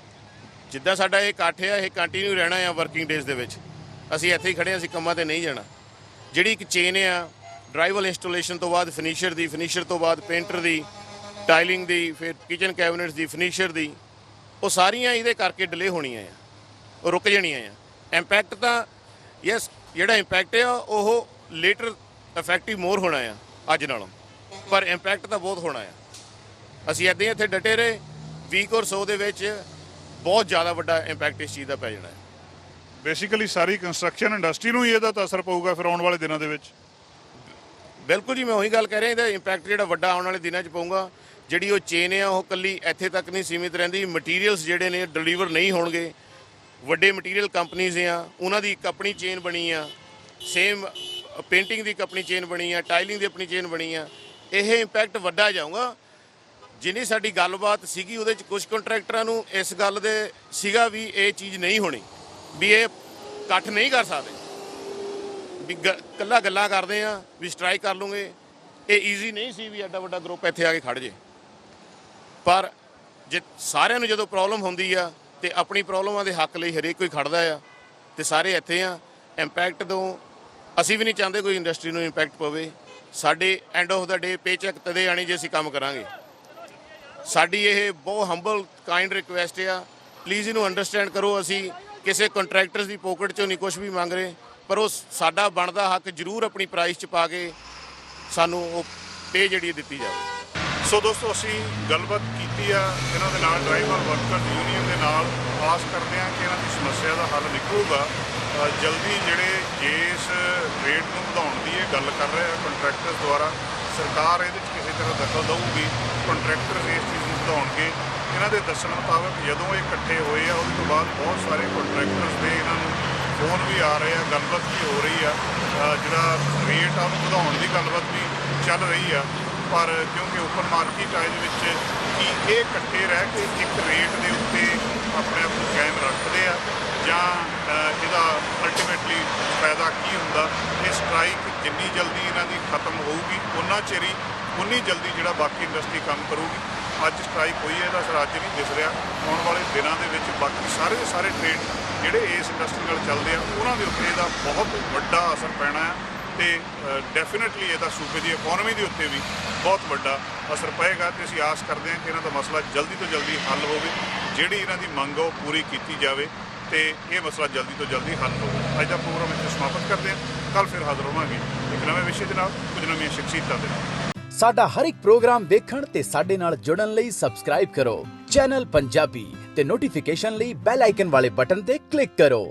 ਜਿੱਦਾਂ ਸਾਡਾ ਇਹ ਇਕੱਠ ਆ, ਇਹ ਕੰਟੀਨਿਊ ਰਹਿਣਾ ਆ ਵਰਕਿੰਗ ਡੇਜ਼ ਦੇ ਵਿੱਚ। ਅਸੀਂ ਇੱਥੇ ਹੀ ਖੜੇ ਹਾਂ, ਅਸੀਂ ਕੰਮਾਂ 'ਤੇ ਨਹੀਂ ਜਾਣਾ। ਜਿਹੜੀ ਇੱਕ ਚੇਨ ਆ ਡਰਾਈਵਲ ਇੰਸਟਾਲੇਸ਼ਨ ਤੋਂ ਬਾਅਦ ਫਿਨਿਸ਼ਰ ਦੀ, ਫਿਨਿਸ਼ਰ ਤੋਂ ਬਾਅਦ ਪੇਂਟਰ ਦੀ, ਟਾਈਲਿੰਗ ਦੀ, ਫਿਰ ਕਿਚਨ ਕੈਬਨਿਟਸ ਦੀ, ਫਿਨਿਸ਼ਰ ਦੀ, ਉਹ ਸਾਰੀਆਂ ਇਹਦੇ ਕਰਕੇ ਡਿਲੇ ਹੋਣੀਆਂ ਆ, ਉਹ ਰੁਕ ਜਾਣੀਆਂ ਆ। ਇੰਪੈਕਟ ਤਾਂ ਯੈਸ, ਜਿਹੜਾ ਇੰਪੈਕਟ ਆ ਉਹ ਲੇਟਰ ਇਫੈਕਟਿਵ ਮੋਰ ਹੋਣਾ ਆ ਅੱਜ ਨਾਲੋਂ, ਪਰ ਇੰਪੈਕਟ ਤਾਂ ਬਹੁਤ ਹੋਣਾ ਆ। ਅਸੀਂ ਇੱਦਾਂ ਹੀ ਇੱਥੇ ਡਟੇ ਰਹੇ, ਵੀਕ ਔਰ 100 ਦੇ ਵਿੱਚ ਬਹੁਤ ਜ਼ਿਆਦਾ ਵੱਡਾ ਇੰਪੈਕਟ ਇਸ ਚੀਜ਼ ਦਾ ਪੈ ਜਾਣਾ ਹੈ। ਬੇਸਿਕਲੀ ਸਾਰੀ ਕੰਸਟਰਕਸ਼ਨ ਇੰਡਸਟਰੀ ਨੂੰ ਹੀ ਇਹਦਾ ਤਾਂ ਅਸਰ ਪਊਗਾ ਫਿਰ ਆਉਣ ਵਾਲੇ ਦਿਨਾਂ ਦੇ ਵਿੱਚ। ਬਿਲਕੁਲ ਜੀ, ਮੈਂ ਉਹੀ ਗੱਲ ਕਹਿ ਰਿਹਾ, ਇਹਦਾ ਇੰਪੈਕਟ ਜਿਹੜਾ ਵੱਡਾ ਆਉਣ ਵਾਲੇ ਦਿਨਾਂ 'ਚ ਪਊਗਾ। ਜਿਹੜੀ ਉਹ ਚੇਨ ਆ ਉਹ ਇਕੱਲੀ ਇੱਥੇ ਤੱਕ ਨਹੀਂ ਸੀਮਿਤ ਰਹਿੰਦੀ। ਮਟੀਰੀਅਲਸ ਜਿਹੜੇ ਨੇ ਡਿਲੀਵਰ ਨਹੀਂ ਹੋਣਗੇ। ਵੱਡੇ ਮਟੀਰੀਅਲ ਕੰਪਨੀਜ਼ ਆ, ਉਹਨਾਂ ਦੀ ਇੱਕ ਆਪਣੀ ਚੇਨ ਬਣੀ ਆ, ਸੇਮ ਪੇਂਟਿੰਗ ਦੀ ਇੱਕ ਆਪਣੀ ਚੇਨ ਬਣੀ ਆ, ਟਾਈਲਿੰਗ ਦੀ ਆਪਣੀ ਚੇਨ ਬਣੀ ਆ। ਇਹ ਇੰਪੈਕਟ ਵੱਡਾ ਜਾਊਗਾ। ਜਿੰਨੀ ਸਾਡੀ ਗੱਲਬਾਤ ਸੀਗੀ ਉਹਦੇ 'ਚ ਕੁਝ ਕੰਟਰੈਕਟਰਾਂ ਨੂੰ ਇਸ ਗੱਲ ਦੇ ਸੀਗਾ ਵੀ ਇਹ ਚੀਜ਼ ਨਹੀਂ ਹੋਣੀ, ਵੀ ਇਹ ਇਕੱਠ ਨਹੀਂ ਕਰ ਸਕਦੇ, ਵੀ ਇਕੱਲਾ ਗੱਲਾਂ ਕਰਦੇ ਆ ਵੀ ਸਟ੍ਰਾਈਕ ਕਰ ਲੂੰਗੇ। ਇਹ ਈਜ਼ੀ ਨਹੀਂ ਸੀ ਵੀ ਐਡਾ ਵੱਡਾ ਗਰੁੱਪ ਇੱਥੇ ਆ ਕੇ ਖੜ ਜੇ। ਪਰ ਜੇ ਸਾਰਿਆਂ ਨੂੰ ਜਦੋਂ ਪ੍ਰੋਬਲਮ ਹੁੰਦੀ ਆ ਤੇ ਆਪਣੀ ਪ੍ਰੋਬਲਮਾਂ ਦੇ ਹੱਕ ਲਈ ਹਰੇਕ ਕੋਈ ਖੜਦਾ ਆ, ਤੇ ਸਾਰੇ ਇੱਥੇ ਆ। ਇੰਪੈਕਟ ਤੋਂ ਅਸੀਂ ਵੀ ਨਹੀਂ ਚਾਹੁੰਦੇ ਕੋਈ ਇੰਡਸਟਰੀ ਨੂੰ ਇੰਪੈਕਟ ਪਵੇ। ਸਾਡੇ end of the day pay check ਤਦੇ ਆਣੀ ਜੇ ਅਸੀਂ ਕੰਮ ਕਰਾਂਗੇ। ਸਾਡੀ ਇਹ ਬਹੁਤ ਹੰਬਲ ਕਾਈਂਡ ਰਿਕੁਐਸਟ ਆ, ਪਲੀਜ਼ ਇਹਨੂੰ ਅੰਡਰਸਟੈਂਡ ਕਰੋ। ਅਸੀਂ ਕਿਸੇ ਕੰਟਰੈਕਟਰਸ ਦੀ ਪੋਕਟ 'ਚੋਂ ਨਹੀਂ ਕੁਝ ਵੀ ਮੰਗ ਰਹੇ, ਪਰ ਉਹ ਸਾਡਾ ਬਣਦਾ ਹੱਕ ਜ਼ਰੂਰ ਆਪਣੀ ਪ੍ਰਾਈਸ 'ਚ ਪਾ ਕੇ ਸਾਨੂੰ ਉਹ ਪੇ ਜਿਹੜੀ ਦਿੱਤੀ ਜਾਵੇ। ਸੋ ਦੋਸਤੋ, ਅਸੀਂ ਗੱਲਬਾਤ ਕੀਤੀ ਆ ਇਹਨਾਂ ਦੇ ਨਾਲ, ਡਰਾਈਵਰ ਵਰਕਰ ਯੂਨੀਅਨ ਦੇ ਨਾਲ। ਆਸ ਕਰਦੇ ਹਾਂ ਕਿ ਇਹਨਾਂ ਦੀ ਸਮੱਸਿਆ ਦਾ ਹੱਲ ਨਿਕਲੂਗਾ ਜਲਦੀ। ਜਿਹੜੇ ਜਿਸ ਰੇਟ ਨੂੰ ਵਧਾਉਣ ਦੀ ਇਹ ਗੱਲ ਕਰ ਰਹੇ ਆ ਕੰਟਰੈਕਟਰਸ ਦੁਆਰਾ, ਸਰਕਾਰ ਇਹਦੇ 'ਚ ਕਿਸੇ ਤਰ੍ਹਾਂ ਦਖਲ ਦਊਗੀ। ਕੰਟਰੈਕਟਰਸ ਇਸ ਚੀਜ਼ ਨੂੰ ਵਧਾਉਣਗੇ। ਇਹਨਾਂ ਦੇ ਦੱਸਣ ਮੁਤਾਬਕ ਜਦੋਂ ਇਹ ਇਕੱਠੇ ਹੋਏ ਆ ਉਹਦੇ ਤੋਂ ਬਾਅਦ ਬਹੁਤ ਸਾਰੇ ਕੰਟਰੈਕਟਰਸ ਦੇ ਇਹਨਾਂ ਨੂੰ ਫੋਨ ਵੀ ਆ ਰਹੇ ਆ, ਗੱਲਬਾਤ ਵੀ ਹੋ ਰਹੀ ਆ, ਜਿਹੜਾ ਰੇਟ ਆ ਉਹਨੂੰ ਵਧਾਉਣ ਦੀ ਗੱਲਬਾਤ ਵੀ ਚੱਲ ਰਹੀ ਆ। ਪਰ ਕਿਉਂਕਿ ਓਪਨ ਮਾਰਕੀਟ ਆ, ਇਹਦੇ ਵਿੱਚ ਕਿ ਇਹ ਇਕੱਠੇ ਰਹਿ ਕੇ ਇੱਕ ਰੇਟ ਦੇ ਉੱਤੇ ਆਪਣੇ ਆਪ ਨੂੰ ਕਾਇਮ ਰੱਖਦੇ ਆ ਜਾਂ ਇਹਦਾ ਅਲਟੀਮੇਟਲੀ ਫਾਇਦਾ ਕੀ ਹੁੰਦਾ। ਇਹ ਸਟ੍ਰਾਈਕ ਜਿੰਨੀ ਜਲਦੀ ਇਹਨਾਂ ਦੀ ਖਤਮ ਹੋਊਗੀ ਉਨੀ ਜਲਦੀ ਜਿਹੜਾ ਬਾਕੀ ਇੰਡਸਟਰੀ ਕੰਮ ਕਰੂਗੀ। ਅੱਜ ਸਟ੍ਰਾਈਕ ਹੋਈ ਹੈ, ਇਹਦਾ ਅਸਰ ਅੱਜ ਨਹੀਂ ਦਿਸ ਰਿਹਾ। ਆਉਣ ਵਾਲੇ ਦਿਨਾਂ ਦੇ ਵਿੱਚ ਬਾਕੀ ਸਾਰੇ ਦੇ ਸਾਰੇ ਟ੍ਰੇਡ ਜਿਹੜੇ ਇਸ ਇੰਡਸਟਰੀ ਨਾਲ ਚੱਲਦੇ ਆ ਉਹਨਾਂ ਦੇ ਉੱਤੇ ਇਹਦਾ ਬਹੁਤ ਵੱਡਾ ਅਸਰ ਪੈਣਾ ਹੈ, ਤੇ ਡੈਫੀਨੇਟਲੀ ਇਹਦਾ ਸੂਬੇ ਦੀ ਇਕਨੋਮੀ ਦੇ ਉੱਤੇ ਵੀ ਬਹੁਤ ਵੱਡਾ ਅਸਰ ਪਏਗਾ। ਤੇ ਅਸੀਂ ਆਸ ਕਰਦੇ ਹਾਂ ਕਿ ਇਹਨਾਂ ਦਾ ਮਸਲਾ ਜਲਦੀ ਤੋਂ ਜਲਦੀ ਹੱਲ ਹੋਵੇ, ਜਿਹੜੀ ਇਹਨਾਂ ਦੀ ਮੰਗ ਉਹ ਪੂਰੀ ਕੀਤੀ ਜਾਵੇ ਤੇ ਇਹ ਮਸਲਾ ਜਲਦੀ ਤੋਂ ਜਲਦੀ ਹੱਲ ਹੋਵੇ। ਅੱਜ ਦਾ ਪ੍ਰੋਗਰਾਮ ਇੱਥੇ ਸਮਾਪਤ ਕਰਦੇ ਹਾਂ। ਕੱਲ੍ਹ ਫਿਰ ਹਾਜ਼ਰ ਹੋਵਾਂਗੇ ਇੱਕ ਨਵੇਂ ਵਿਸ਼ੇ ਦੇ ਨਾਲ, ਕੁਝ ਨਵੀਆਂ ਸ਼ਖਸੀਅਤਾਂ ਦੇ ਨਾਲ। ਸਾਡਾ ਹਰ ਇੱਕ ਪ੍ਰੋਗਰਾਮ ਦੇਖਣ ਤੇ ਸਾਡੇ ਨਾਲ ਜੁੜਨ ਲਈ ਸਬਸਕ੍ਰਾਈਬ ਕਰੋ ਚੈਨਲ ਪੰਜਾਬੀ ਤੇ ਨੋਟੀਫਿਕੇਸ਼ਨ ਲਈ ਬੈਲ ਆਈਕਨ ਵਾਲੇ ਬਟਨ ਤੇ ਕਲਿੱਕ ਕਰੋ।